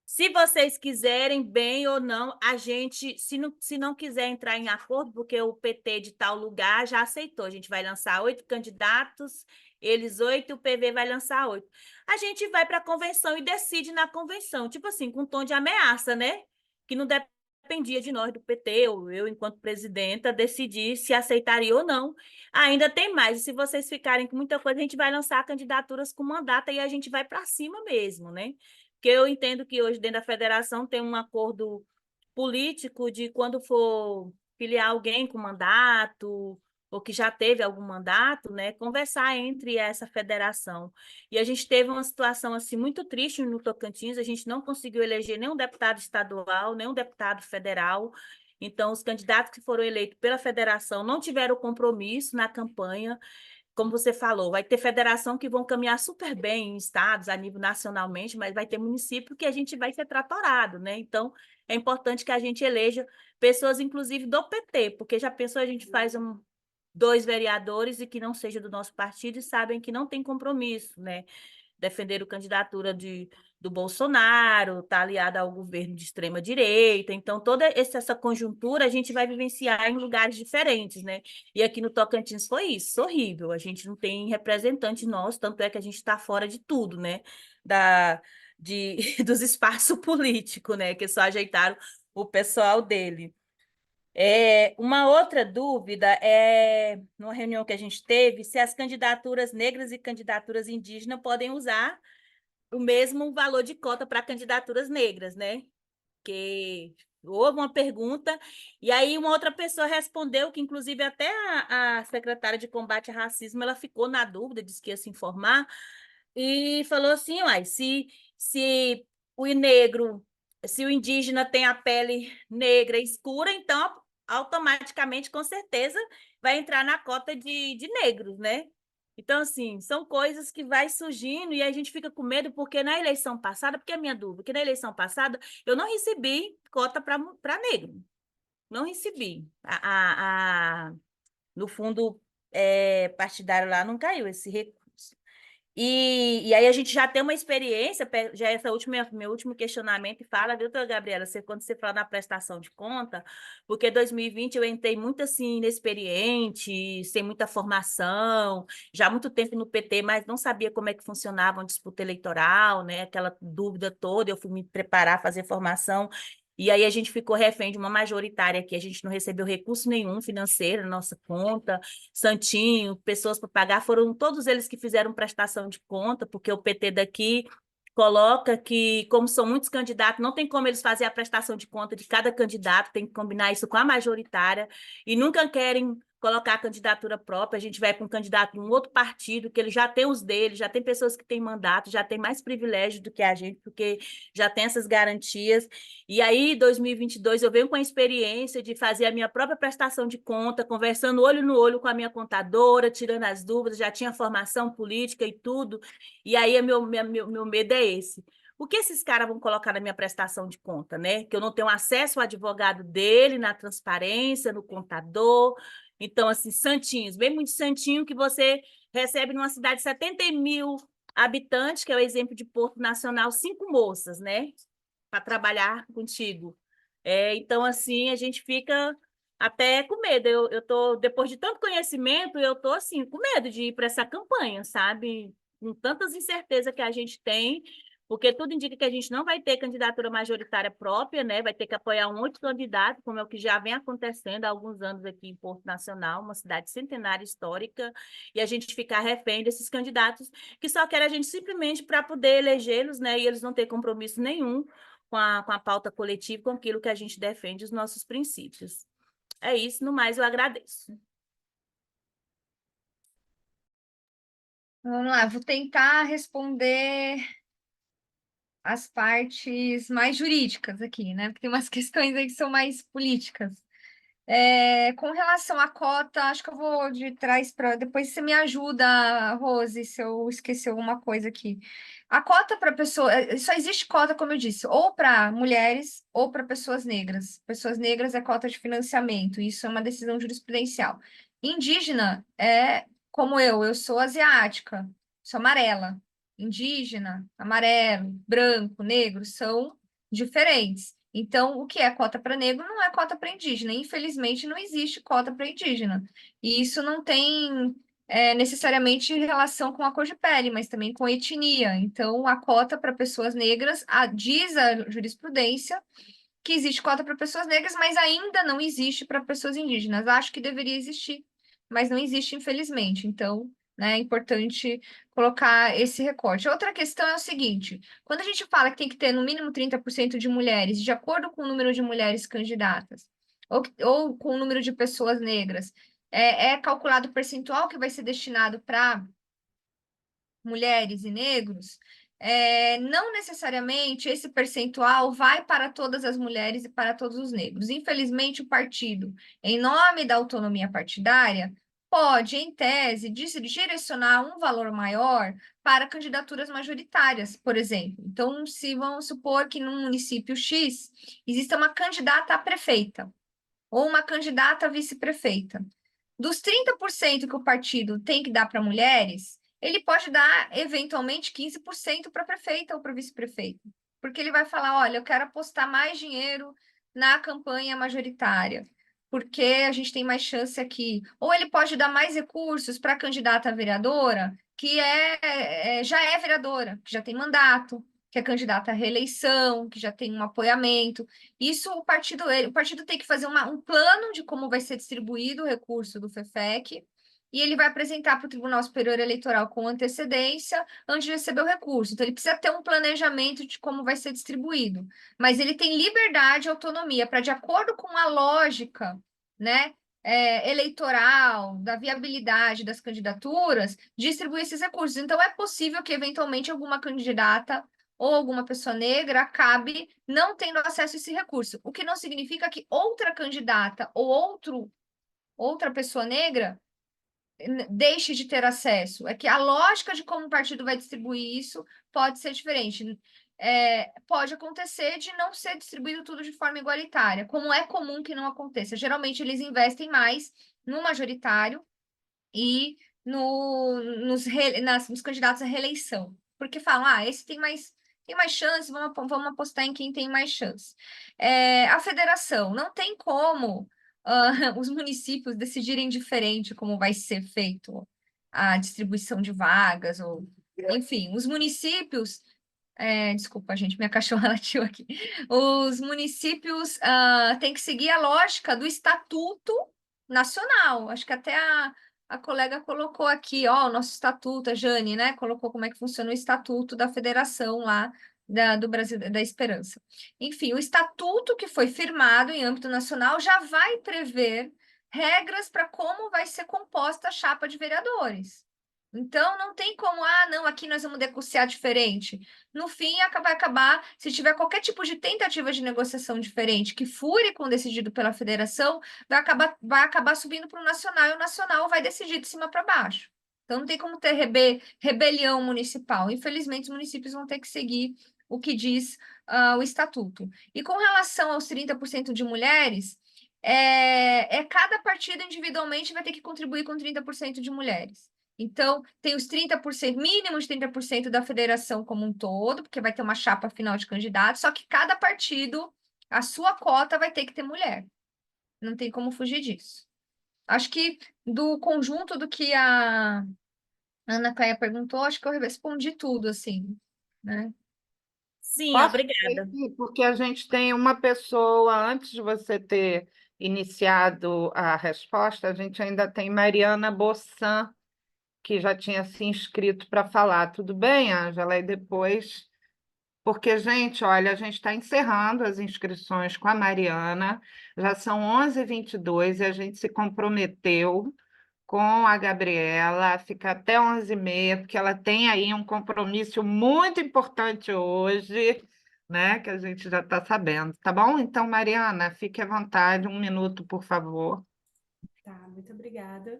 se vocês quiserem, bem ou não, a gente, se não quiser entrar em acordo, porque o PT de tal lugar já aceitou, a gente vai lançar 8 candidatos, eles 8, o PV vai lançar 8. A gente vai para a convenção e decide na convenção, tipo assim, com um tom de ameaça, né? Que não dependia de nós do PT, ou eu, enquanto presidenta, decidir se aceitaria ou não. Ainda tem mais, e se vocês ficarem com muita coisa, a gente vai lançar candidaturas com mandata e a gente vai para cima mesmo, né? Porque eu entendo que hoje dentro da federação tem um acordo político de quando for filiar alguém com mandato, ou que já teve algum mandato, né, conversar entre essa federação. E a gente teve uma situação assim muito triste no Tocantins, a gente não conseguiu eleger nenhum deputado estadual, nenhum deputado federal. Então, os candidatos que foram eleitos pela federação não tiveram compromisso na campanha. Como você falou, vai ter federação que vão caminhar super bem em estados, a nível nacionalmente, mas vai ter município que a gente vai ser tratorado, né? Então, é importante que a gente eleja pessoas, inclusive, do PT, porque já pensou, a gente faz 2 vereadores e que não seja do nosso partido e sabem que não tem compromisso, né? Defenderam candidatura do Bolsonaro, está aliada ao governo de extrema-direita. Então, toda essa conjuntura a gente vai vivenciar em lugares diferentes, né? E aqui no Tocantins foi isso, horrível. A gente não tem representante nosso, tanto é que a gente está fora de tudo, né? Dos espaços políticos, né? Que só ajeitaram o pessoal dele. Uma outra dúvida numa reunião que a gente teve, se as candidaturas negras e candidaturas indígenas podem usar o mesmo valor de cota para candidaturas negras, né? Que houve uma pergunta, e aí uma outra pessoa respondeu, que inclusive até a secretária de combate ao racismo, ela ficou na dúvida, disse que ia se informar, e falou assim, uai, se o negro, se o indígena tem a pele negra escura, então automaticamente, com certeza, vai entrar na cota de negros, né? Então, assim, são coisas que vai surgindo e a gente fica com medo, porque na eleição passada, porque é a minha dúvida, porque na eleição passada eu não recebi cota para negro. Não recebi. No fundo partidário lá não caiu esse recurso. E aí a gente já tem uma experiência, já meu último questionamento e fala, viu, doutora Gabriela, quando você fala na prestação de conta, porque 2020 eu entrei muito assim, inexperiente, sem muita formação, já há muito tempo no PT, mas não sabia como é que funcionava uma disputa eleitoral, né? Aquela dúvida toda, eu fui me preparar, fazer formação, e aí a gente ficou refém de uma majoritária aqui, a gente não recebeu recurso nenhum financeiro na nossa conta, Santinho, pessoas para pagar, foram todos eles que fizeram prestação de conta, porque o PT daqui coloca que, como são muitos candidatos, não tem como eles fazer a prestação de conta de cada candidato, tem que combinar isso com a majoritária, e nunca querem colocar a candidatura própria, a gente vai para um candidato de um outro partido, que ele já tem os dele, já tem pessoas que têm mandato, já tem mais privilégio do que a gente, porque já tem essas garantias. E aí, em 2022, eu venho com a experiência de fazer a minha própria prestação de conta, conversando olho no olho com a minha contadora, tirando as dúvidas, já tinha formação política e tudo. E aí, meu medo é esse. O que esses caras vão colocar na minha prestação de conta, né? Que eu não tenho acesso ao advogado dele, na transparência, no contador. Então, assim, santinhos, bem muito santinho que você recebe numa cidade de 70 mil habitantes, que é o exemplo de Porto Nacional, 5 moças, né? Para trabalhar contigo. Então, assim, a gente fica até com medo. Eu tô, depois de tanto conhecimento, eu tô, assim, com medo de ir para essa campanha, sabe? Com tantas incertezas que a gente tem, porque tudo indica que a gente não vai ter candidatura majoritária própria, né? Vai ter que apoiar um outro candidato, como é o que já vem acontecendo há alguns anos aqui em Porto Nacional, uma cidade centenária histórica, e a gente ficar refém desses candidatos que só querem a gente simplesmente para poder elegê-los, né? E eles não têm compromisso nenhum com a pauta coletiva, com aquilo que a gente defende, os nossos princípios. É isso, no mais eu agradeço. Vamos lá, vou tentar responder as partes mais jurídicas aqui, né? Porque tem umas questões aí que são mais políticas. Com relação à cota, acho que eu vou de trás para. Depois você me ajuda, Rose, se eu esquecer alguma coisa aqui. A cota para pessoa. Só existe cota, como eu disse, ou para mulheres ou para pessoas negras. Pessoas negras é cota de financiamento, isso é uma decisão jurisprudencial. Indígena é como eu sou asiática, sou amarela. Indígena, amarelo, branco, negro são diferentes. Então, o que é cota para negro não é cota para indígena. Infelizmente, não existe cota para indígena. E isso não tem necessariamente relação com a cor de pele, mas também com etnia. Então, a cota para pessoas negras, diz a jurisprudência que existe cota para pessoas negras, mas ainda não existe para pessoas indígenas. Acho que deveria existir, mas não existe, infelizmente. Então, né, é importante colocar esse recorte. Outra questão é o seguinte: quando a gente fala que tem que ter no mínimo 30% de mulheres, de acordo com o número de mulheres candidatas, ou com o número de pessoas negras, é calculado o percentual que vai ser destinado para mulheres e negros, não necessariamente esse percentual vai para todas as mulheres e para todos os negros. Infelizmente, o partido, em nome da autonomia partidária, pode, em tese, direcionar um valor maior para candidaturas majoritárias, por exemplo. Então, se vamos supor que num município X exista uma candidata a prefeita ou uma candidata a vice-prefeita. Dos 30% que o partido tem que dar para mulheres, ele pode dar, eventualmente, 15% para prefeita ou para vice-prefeita. Porque ele vai falar, olha, eu quero apostar mais dinheiro na campanha majoritária, porque a gente tem mais chance aqui. Ou ele pode dar mais recursos para a candidata a vereadora, que já é vereadora, que já tem mandato, que é candidata à reeleição, que já tem um apoiamento. Isso o partido tem que fazer um plano de como vai ser distribuído o recurso do FEFEC, e ele vai apresentar para o Tribunal Superior Eleitoral com antecedência antes de receber o recurso. Então, ele precisa ter um planejamento de como vai ser distribuído. Mas ele tem liberdade e autonomia para, de acordo com a lógica, né, eleitoral, da viabilidade das candidaturas, distribuir esses recursos. Então, é possível que, eventualmente, alguma candidata ou alguma pessoa negra acabe não tendo acesso a esse recurso, o que não significa que outra candidata ou outra pessoa negra deixe de ter acesso. É que a lógica de como o partido vai distribuir isso pode ser diferente. Pode acontecer de não ser distribuído tudo de forma igualitária, como é comum que não aconteça. Geralmente, eles investem mais no majoritário e nos candidatos à reeleição, porque falam, esse tem mais chance, vamos apostar em quem tem mais chance. A federação, não tem como os municípios decidirem diferente como vai ser feito a distribuição de vagas, ou enfim, os municípios. Desculpa, gente, minha cachorra latiu aqui. Os municípios têm que seguir a lógica do Estatuto Nacional. Acho que até a colega colocou aqui, o nosso estatuto, a Jane, né? Colocou como é que funciona o estatuto da federação lá do Brasil da Esperança. Enfim, o estatuto que foi firmado em âmbito nacional já vai prever regras para como vai ser composta a chapa de vereadores. Então, não tem como, não, aqui nós vamos negociar diferente. No fim, vai acabar, se tiver qualquer tipo de tentativa de negociação diferente que fure com o decidido pela federação, vai acabar subindo para o nacional, e o nacional vai decidir de cima para baixo. Então, não tem como ter rebelião municipal. Infelizmente, os municípios vão ter que seguir o que diz o estatuto. E com relação aos 30% de mulheres, cada partido individualmente vai ter que contribuir com 30% de mulheres. Então, tem os 30%, mínimo de 30% da federação como um todo, porque vai ter uma chapa final de candidatos, só que cada partido, a sua cota vai ter que ter mulher. Não tem como fugir disso. Acho que do conjunto do que a Ana Cléia perguntou, acho que eu respondi tudo, assim, né? Sim, Posso obrigada. repetir? Porque a gente tem uma pessoa, antes de você ter iniciado a resposta, a gente ainda tem Mariana Bossan, que já tinha se inscrito para falar. Tudo bem, Ângela? E depois. Porque, gente, olha, a gente está encerrando as inscrições com a Mariana, já são 11h22 e a gente se comprometeu com a Gabriela a ficar até 11h30, porque ela tem aí um compromisso muito importante hoje, né? Que a gente já está sabendo, tá bom? Então, Mariana, fique à vontade, 1 minuto, por favor. Tá, muito obrigada.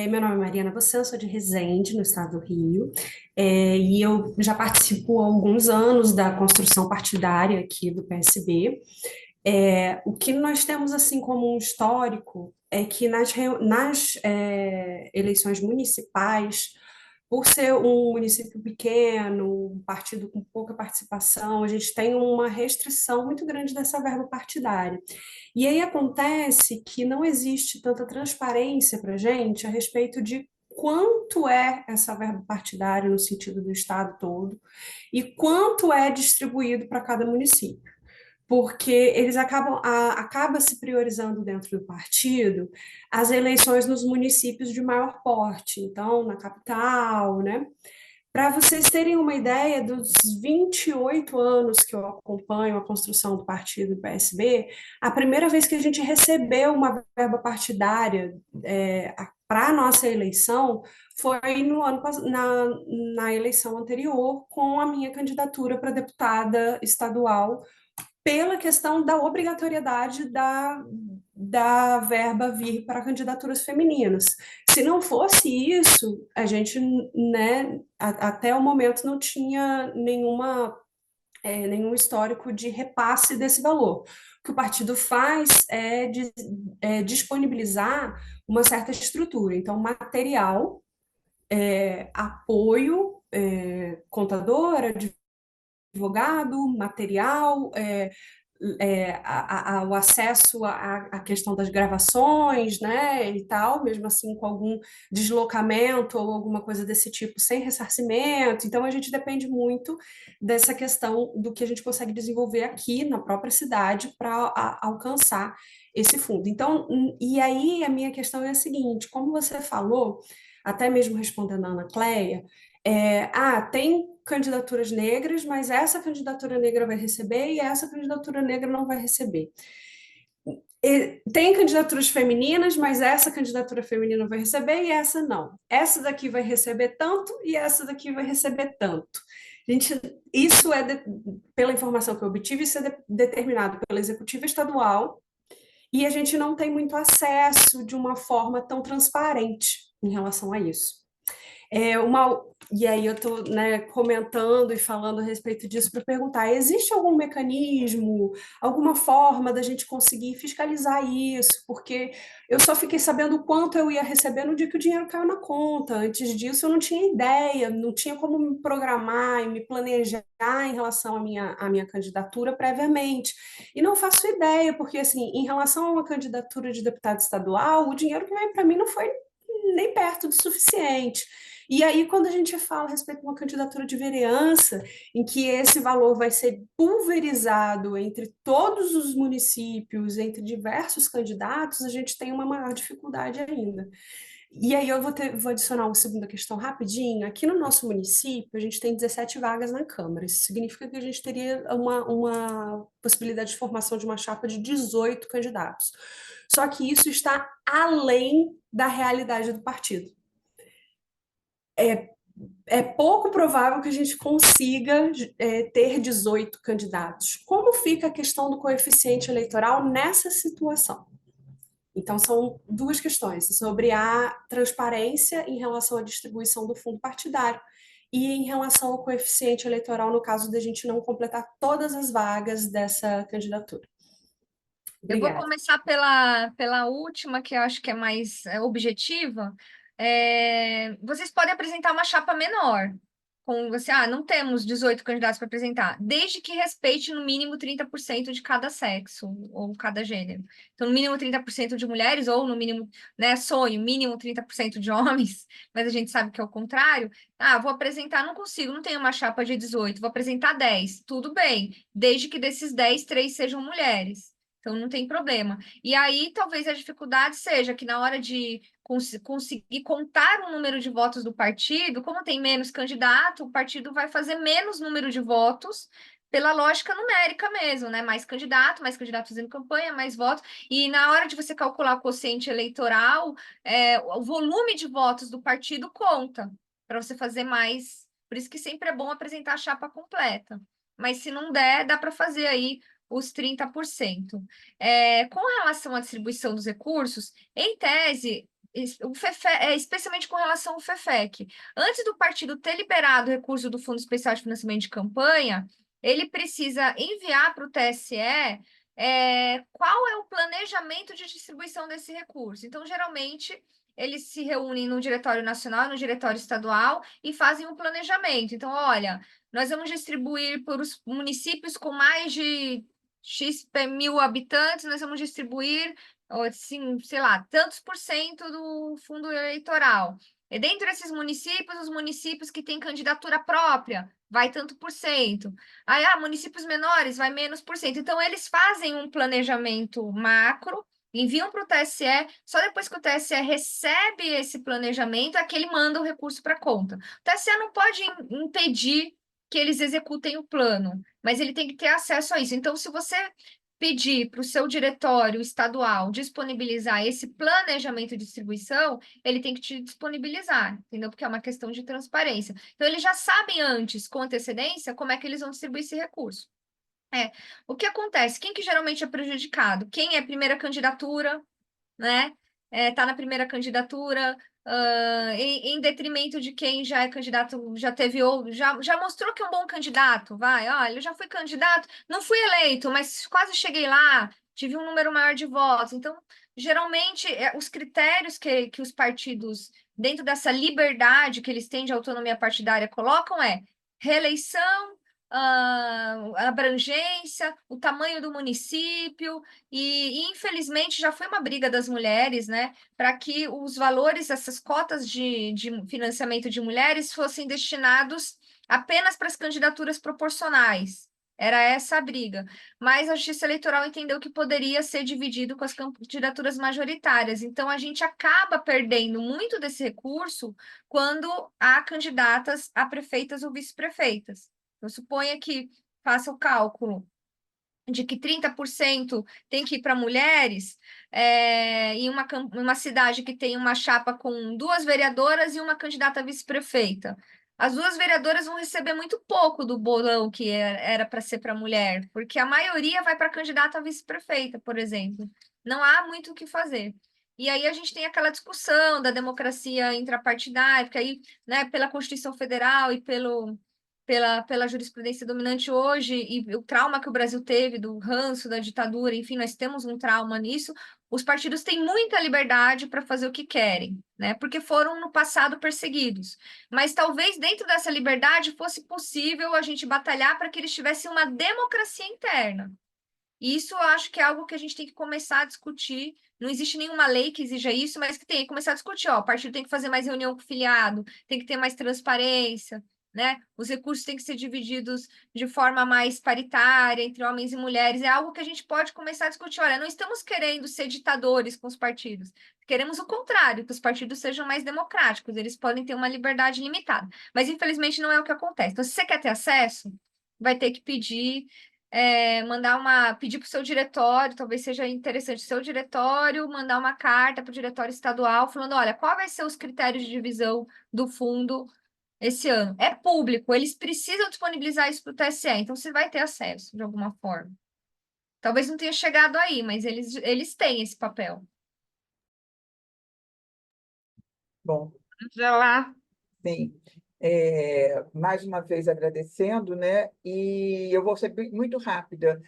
Meu nome é Mariana Bossan, sou de Resende, no estado do Rio, e eu já participo há alguns anos da construção partidária aqui do PSB. O que nós temos assim como um histórico é que nas eleições municipais, por ser um município pequeno, um partido com pouca participação, a gente tem uma restrição muito grande dessa verba partidária. E aí acontece que não existe tanta transparência para a gente a respeito de quanto é essa verba partidária no sentido do estado todo e quanto é distribuído para cada município. Porque eles acaba se priorizando dentro do partido as eleições nos municípios de maior porte, então na capital, né? Para vocês terem uma ideia, dos 28 anos que eu acompanho a construção do partido do PSB, a primeira vez que a gente recebeu uma verba partidária para a nossa eleição foi na eleição anterior, com a minha candidatura para deputada estadual, pela questão da obrigatoriedade da verba vir para candidaturas femininas. Se não fosse isso, a gente, né, até o momento não tinha nenhum histórico de repasse desse valor. O que o partido faz é disponibilizar uma certa estrutura, então material, apoio, contadora, advogado, material, o acesso à questão das gravações, né, e tal, mesmo assim com algum deslocamento ou alguma coisa desse tipo, sem ressarcimento. Então, a gente depende muito dessa questão do que a gente consegue desenvolver aqui na própria cidade para alcançar esse fundo. Então, e aí a minha questão é a seguinte, como você falou, até mesmo respondendo a Ana Cléia, tem candidaturas negras, mas essa candidatura negra vai receber e essa candidatura negra não vai receber. Tem candidaturas femininas, mas essa candidatura feminina vai receber e essa não. Essa daqui vai receber tanto e essa daqui vai receber tanto. Isso pela informação que eu obtive, isso é determinado pela executiva estadual e a gente não tem muito acesso de uma forma tão transparente em relação a isso. E aí eu estou, né, comentando e falando a respeito disso para perguntar, existe algum mecanismo, alguma forma da gente conseguir fiscalizar isso? Porque eu só fiquei sabendo o quanto eu ia receber no dia que o dinheiro caiu na conta. Antes disso eu não tinha ideia, não tinha como me programar e me planejar em relação à minha candidatura previamente. E não faço ideia, porque assim, em relação a uma candidatura de deputado estadual, o dinheiro que veio para mim não foi nem perto do suficiente. E aí, quando a gente fala a respeito de uma candidatura de vereança, em que esse valor vai ser pulverizado entre todos os municípios, entre diversos candidatos, a gente tem uma maior dificuldade ainda. E aí eu vou adicionar uma segunda questão rapidinho. Aqui no nosso município, a gente tem 17 vagas na Câmara. Isso significa que a gente teria uma possibilidade de formação de uma chapa de 18 candidatos. Só que isso está além da realidade do partido. É pouco provável que a gente consiga ter 18 candidatos. Como fica a questão do coeficiente eleitoral nessa situação? Então, são duas questões, sobre a transparência em relação à distribuição do fundo partidário e em relação ao coeficiente eleitoral, no caso da gente não completar todas as vagas dessa candidatura. Eu vou Obrigada. começar pela última, que eu acho que é mais objetiva. Vocês podem apresentar uma chapa menor. Com você, não temos 18 candidatos para apresentar, desde que respeite no mínimo 30% de cada sexo ou cada gênero. Então, no mínimo 30% de mulheres, ou no mínimo, né, mínimo 30% de homens, mas a gente sabe que é o contrário. Vou apresentar, não consigo, não tenho uma chapa de 18, vou apresentar 10. Tudo bem, desde que desses 10, 3 sejam mulheres. Então, não tem problema. E aí, talvez a dificuldade seja que na hora de conseguir contar o número de votos do partido, como tem menos candidato, o partido vai fazer menos número de votos pela lógica numérica mesmo, né? Mais candidato fazendo campanha, mais votos. E na hora de você calcular o quociente eleitoral, o volume de votos do partido conta para você fazer mais. Por isso que sempre é bom apresentar a chapa completa. Mas se não der, dá para fazer aí os 30%. Com relação à distribuição dos recursos, em tese, especialmente com relação ao FEFEC, antes do partido ter liberado o recurso do Fundo Especial de Financiamento de Campanha, ele precisa enviar para o TSE qual é o planejamento de distribuição desse recurso. Então, geralmente, eles se reúnem no Diretório Nacional, no Diretório Estadual e fazem um planejamento. Então, olha, nós vamos distribuir para os municípios com mais de X mil habitantes, nós vamos distribuir, assim, sei lá, tantos por cento do fundo eleitoral. E dentro desses municípios, os municípios que têm candidatura própria, vai tanto por cento. Aí, municípios menores, vai menos por cento. Então, eles fazem um planejamento macro, enviam para o TSE, só depois que o TSE recebe esse planejamento, é que ele manda o recurso para a conta. O TSE não pode impedir que eles executem o plano, mas ele tem que ter acesso a isso. Então, se você pedir para o seu diretório estadual disponibilizar esse planejamento de distribuição, ele tem que te disponibilizar, entendeu? Porque é uma questão de transparência. Então, eles já sabem antes, com antecedência, como é que eles vão distribuir esse recurso. O que acontece? Quem que geralmente é prejudicado? Quem é primeira candidatura, né? Tá na primeira candidatura, em detrimento de quem já é candidato, já teve outro, já mostrou que é um bom candidato, olha, eu já fui candidato, não fui eleito, mas quase cheguei lá, tive um número maior de votos. Então, geralmente, os critérios que os partidos, dentro dessa liberdade que eles têm de autonomia partidária, colocam reeleição, abrangência, o tamanho do município, e infelizmente já foi uma briga das mulheres, né, para que os valores, essas cotas de financiamento de mulheres fossem destinados apenas para as candidaturas proporcionais. Era essa a briga. Mas a Justiça Eleitoral entendeu que poderia ser dividido com as candidaturas majoritárias. Então, a gente acaba perdendo muito desse recurso quando há candidatas a prefeitas ou vice-prefeitas. Eu suponho que faça o cálculo de que 30% tem que ir para mulheres, em uma cidade que tem uma chapa com 2 vereadoras e uma candidata a vice-prefeita. As 2 vereadoras vão receber muito pouco do bolão que era para ser para mulher, porque a maioria vai para candidata a vice-prefeita, por exemplo. Não há muito o que fazer. E aí a gente tem aquela discussão da democracia intrapartidária, porque aí, né, pela Constituição Federal e pela jurisprudência dominante hoje e o trauma que o Brasil teve do ranço, da ditadura, enfim, nós temos um trauma nisso. Os partidos têm muita liberdade para fazer o que querem, né? Porque foram no passado perseguidos. Mas talvez dentro dessa liberdade fosse possível a gente batalhar para que eles tivessem uma democracia interna. E isso eu acho que é algo que a gente tem que começar a discutir. Não existe nenhuma lei que exija isso, mas que tem que começar a discutir. O partido tem que fazer mais reunião com o filiado, tem que ter mais transparência, né? Os recursos têm que ser divididos de forma mais paritária entre homens e mulheres. É algo que a gente pode começar a discutir. Olha, não estamos querendo ser ditadores com os partidos. Queremos o contrário, que os partidos sejam mais democráticos, eles podem ter uma liberdade limitada. Mas, infelizmente, não é o que acontece. Então, se você quer ter acesso, vai ter que pedir, pedir para o seu diretório, talvez seja interessante o seu diretório, mandar uma carta para o diretório estadual, falando, olha, qual vai ser os critérios de divisão do fundo esse ano? É público, eles precisam disponibilizar isso para o TSE, então você vai ter acesso, de alguma forma. Talvez não tenha chegado aí, mas eles têm esse papel. Bom, Angela, sim. Mais uma vez agradecendo, né? E eu vou ser muito rápida.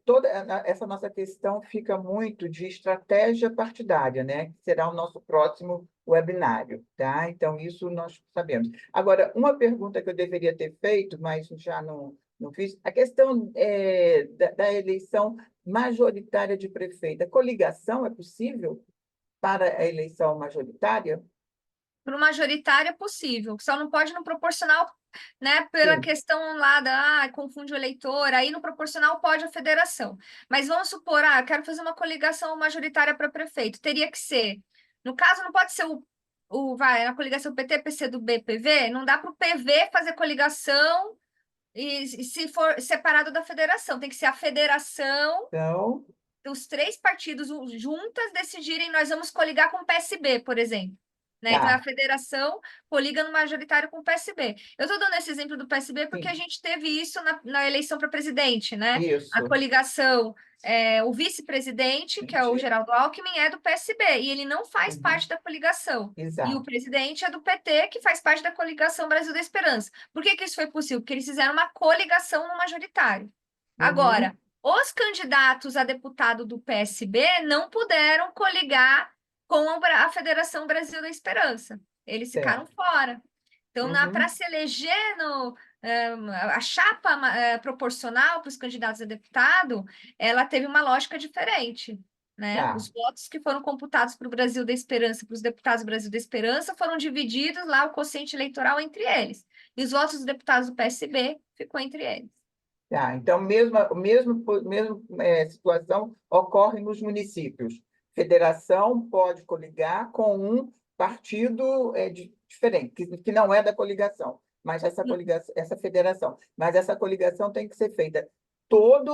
Toda essa nossa questão fica muito de estratégia partidária, né? Que será o nosso próximo webinário, tá? Então, isso nós sabemos. Agora, uma pergunta que eu deveria ter feito, mas já não fiz, a questão da eleição majoritária de prefeito. A coligação é possível para a eleição majoritária? Para o majoritário é possível, só não pode no proporcional, né? Pela Sim. questão lá confunde o eleitor, aí no proporcional pode a federação. Mas vamos supor, eu quero fazer uma coligação majoritária para prefeito, teria que ser. No caso, não pode ser a coligação PT, PCdoB, PV, não dá para o PV fazer coligação e se for separado da federação, tem que ser a federação. Então, Os três partidos juntas decidirem, nós vamos coligar com o PSB, por exemplo. Né? Então, tá. a federação coliga no majoritário com o PSB. Eu estou dando esse exemplo do PSB porque Sim. a gente teve isso na eleição para presidente, né? Isso. A coligação, o vice-presidente, que é o Geraldo Alckmin, é do PSB, e ele não faz Uhum. parte da coligação. E o Exato. presidente é do PT, que faz parte da coligação Brasil da Esperança. Por que isso foi possível? Porque eles fizeram uma coligação no majoritário. Agora, os candidatos a deputado do PSB não puderam coligar com a Federação Brasil da Esperança. Eles ficaram fora. Então, para se eleger a chapa proporcional para os candidatos a deputado, ela teve uma lógica diferente. Né? Tá. Os votos que foram computados para o Brasil da Esperança, para os deputados do Brasil da Esperança, foram divididos lá o quociente eleitoral entre eles. E os votos dos deputados do PSB ficou entre eles. Tá. Então, mesma situação ocorre nos municípios. Federação pode coligar com um partido diferente, que não é da coligação, mas essa federação. Mas essa coligação tem que ser feita toda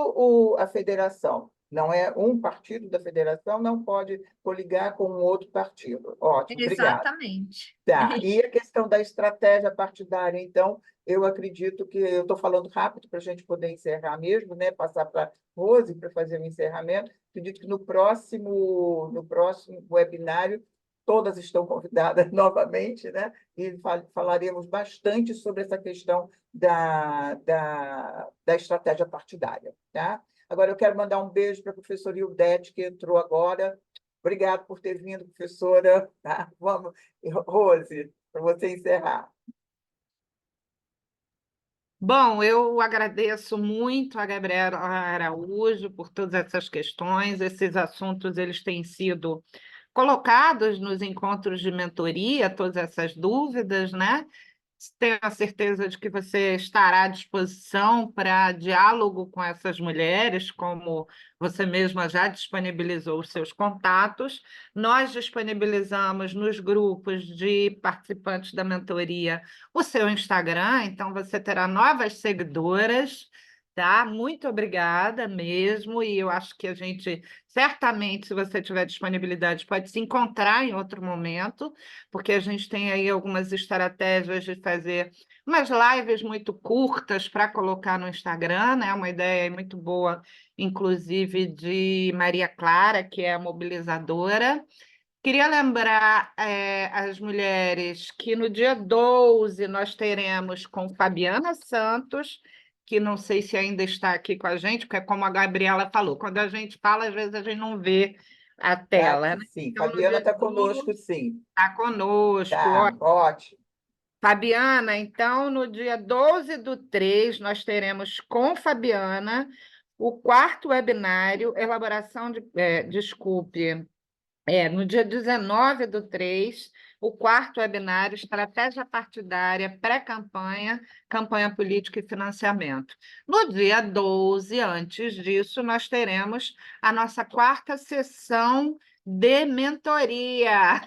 a federação. Não é um partido da federação, não pode coligar com um outro partido. Ótimo, obrigado. Exatamente. Tá. E a questão da estratégia partidária, então, eu acredito que eu estou falando rápido para a gente poder encerrar mesmo, né? Passar para a Rose para fazer o encerramento. Acredito que no próximo webinário todas estão convidadas novamente, né? E falaremos bastante sobre essa questão da estratégia partidária, tá? Agora, eu quero mandar um beijo para a professora Ildete, que entrou agora. Obrigado por ter vindo, professora. Tá? Vamos, Rose, para você encerrar. bom, eu agradeço muito a Gabriela Araújo por todas essas questões. Esses assuntos eles têm sido colocados nos encontros de mentoria, todas essas dúvidas, né? Tenho a certeza de que você estará à disposição para diálogo com essas mulheres, como você mesma já disponibilizou os seus contatos. Nós disponibilizamos nos grupos de participantes da mentoria o seu Instagram, então você terá novas seguidoras. Tá? Muito obrigada mesmo, e eu acho que a gente, certamente, se você tiver disponibilidade, pode se encontrar em outro momento, porque a gente tem aí algumas estratégias de fazer umas lives muito curtas para colocar no Instagram, né? Uma ideia muito boa, inclusive, de Maria Clara, que é a mobilizadora. Queria lembrar as mulheres que no dia 12 nós teremos com Fabiana Santos, que não sei se ainda está aqui com a gente, porque como a Gabriela falou, quando a gente fala, às vezes a gente não vê a tela, né? Sim, Então, no Fabiana dia está conosco, sim. está conosco. Tá, ótimo. Fabiana, então, no dia 12/3, nós teremos com Fabiana o quarto webinário, no dia 19/3, o quarto webinário, Estratégia Partidária, Pré-Campanha, Campanha Política e Financiamento. No dia 12, antes disso, nós teremos a nossa quarta sessão de mentoria.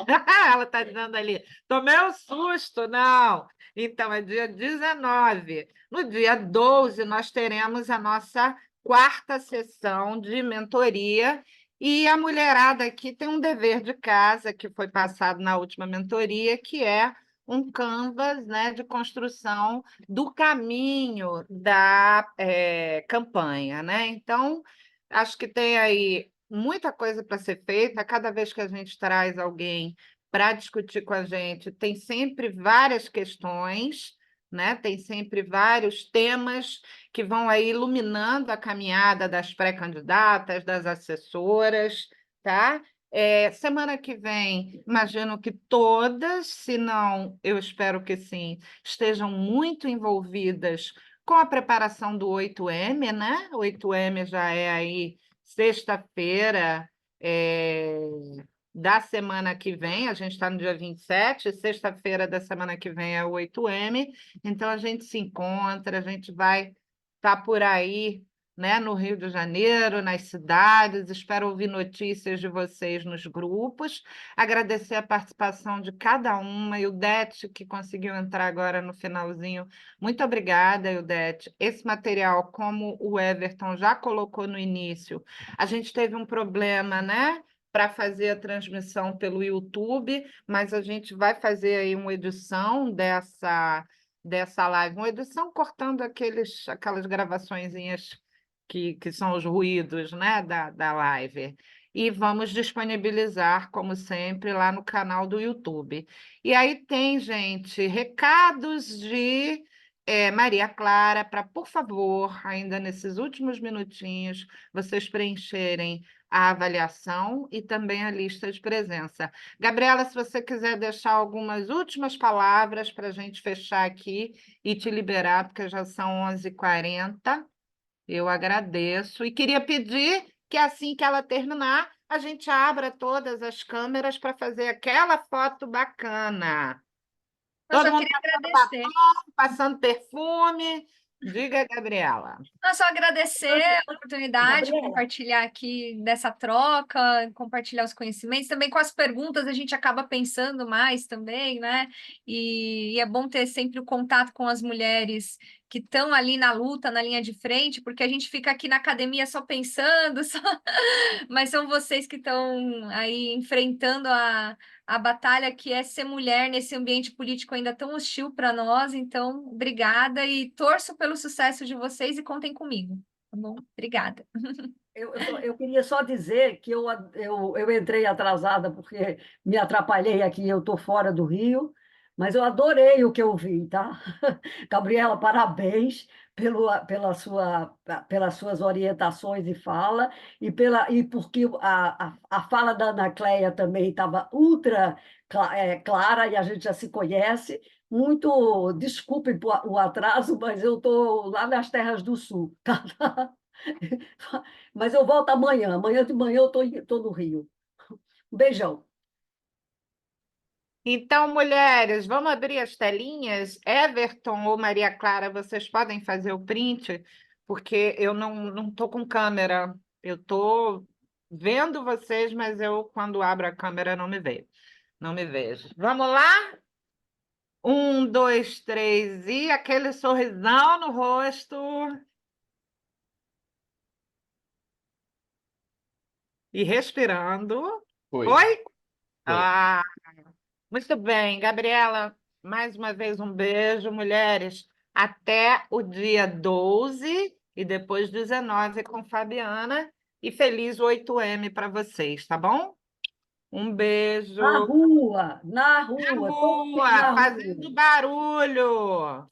Ela está dizendo ali, tomei um susto, não. Então, é dia 19. No dia 12, nós teremos a nossa quarta sessão de mentoria. E a mulherada aqui tem um dever de casa que foi passado na última mentoria, que é um canvas, né, de construção do caminho da campanha, né? Então, acho que tem aí muita coisa para ser feita. Cada vez que a gente traz alguém para discutir com a gente, tem sempre várias questões, né? Tem sempre vários temas que vão aí iluminando a caminhada das pré-candidatas, das assessoras, tá? Semana que vem, imagino que todas, se não, eu espero que sim, estejam muito envolvidas com a preparação do 8M, né? O 8M já é aí sexta-feira da semana que vem, a gente está no dia 27, sexta-feira da semana que vem é o 8M, então a gente se encontra, a gente vai estar por aí, né, no Rio de Janeiro, nas cidades. Espero ouvir notícias de vocês nos grupos. Agradecer a participação de cada uma. Ildete, que conseguiu entrar agora no finalzinho. Muito obrigada, Ildete. Esse material, como o Everton já colocou no início, a gente teve um problema, né? Para fazer a transmissão pelo YouTube, mas a gente vai fazer aí uma edição dessa live, uma edição cortando aquelas gravaçõezinhas que são os ruídos, né, da live. E vamos disponibilizar, como sempre, lá no canal do YouTube. E aí tem, gente, recados de Maria Clara, para, por favor, ainda nesses últimos minutinhos, vocês preencherem a avaliação e também a lista de presença. Gabriela, se você quiser deixar algumas últimas palavras para a gente fechar aqui e te liberar, porque já são 11h40. Eu agradeço e queria pedir que assim que ela terminar, a gente abra todas as câmeras para fazer aquela foto bacana. Eu Todo só mundo queria passando agradecer. batom, passando perfume. Diga, Gabriela. Não, só agradecer a oportunidade de Gabriela, compartilhar aqui dessa troca, compartilhar os conhecimentos, também com as perguntas a gente acaba pensando mais também, né? E é bom ter sempre o contato com as mulheres que estão ali na luta, na linha de frente, porque a gente fica aqui na academia só pensando, mas são vocês que estão aí enfrentando a batalha que é ser mulher nesse ambiente político ainda tão hostil para nós. Então, obrigada e torço pelo sucesso de vocês e contem comigo, tá bom? Obrigada. eu queria só dizer que eu entrei atrasada porque me atrapalhei aqui, eu estou fora do Rio, mas eu adorei o que eu vi, tá? Gabriela, parabéns pelas suas orientações e fala, e porque a fala da Ana Cléia também estava ultra clara, e a gente já se conhece. Muito desculpe o atraso, mas eu estou lá nas terras do Sul, tá? Mas eu volto amanhã. Amanhã de manhã eu estou no Rio. Um beijão. Então, mulheres, vamos abrir as telinhas. Everton ou Maria Clara, vocês podem fazer o print, porque eu não estou com câmera. Eu estou vendo vocês, mas eu, quando abro a câmera, não me vejo. Não me vejo. Vamos lá? 1, 2, 3 e aquele sorrisão no rosto. E respirando. Foi. Oi? Foi. Ah, muito bem, Gabriela. Mais uma vez um beijo, mulheres. Até o dia 12 e depois 19 com Fabiana. E feliz 8M para vocês, tá bom? Um beijo. Na rua, Na todo mundo rua, na rua. fazendo barulho.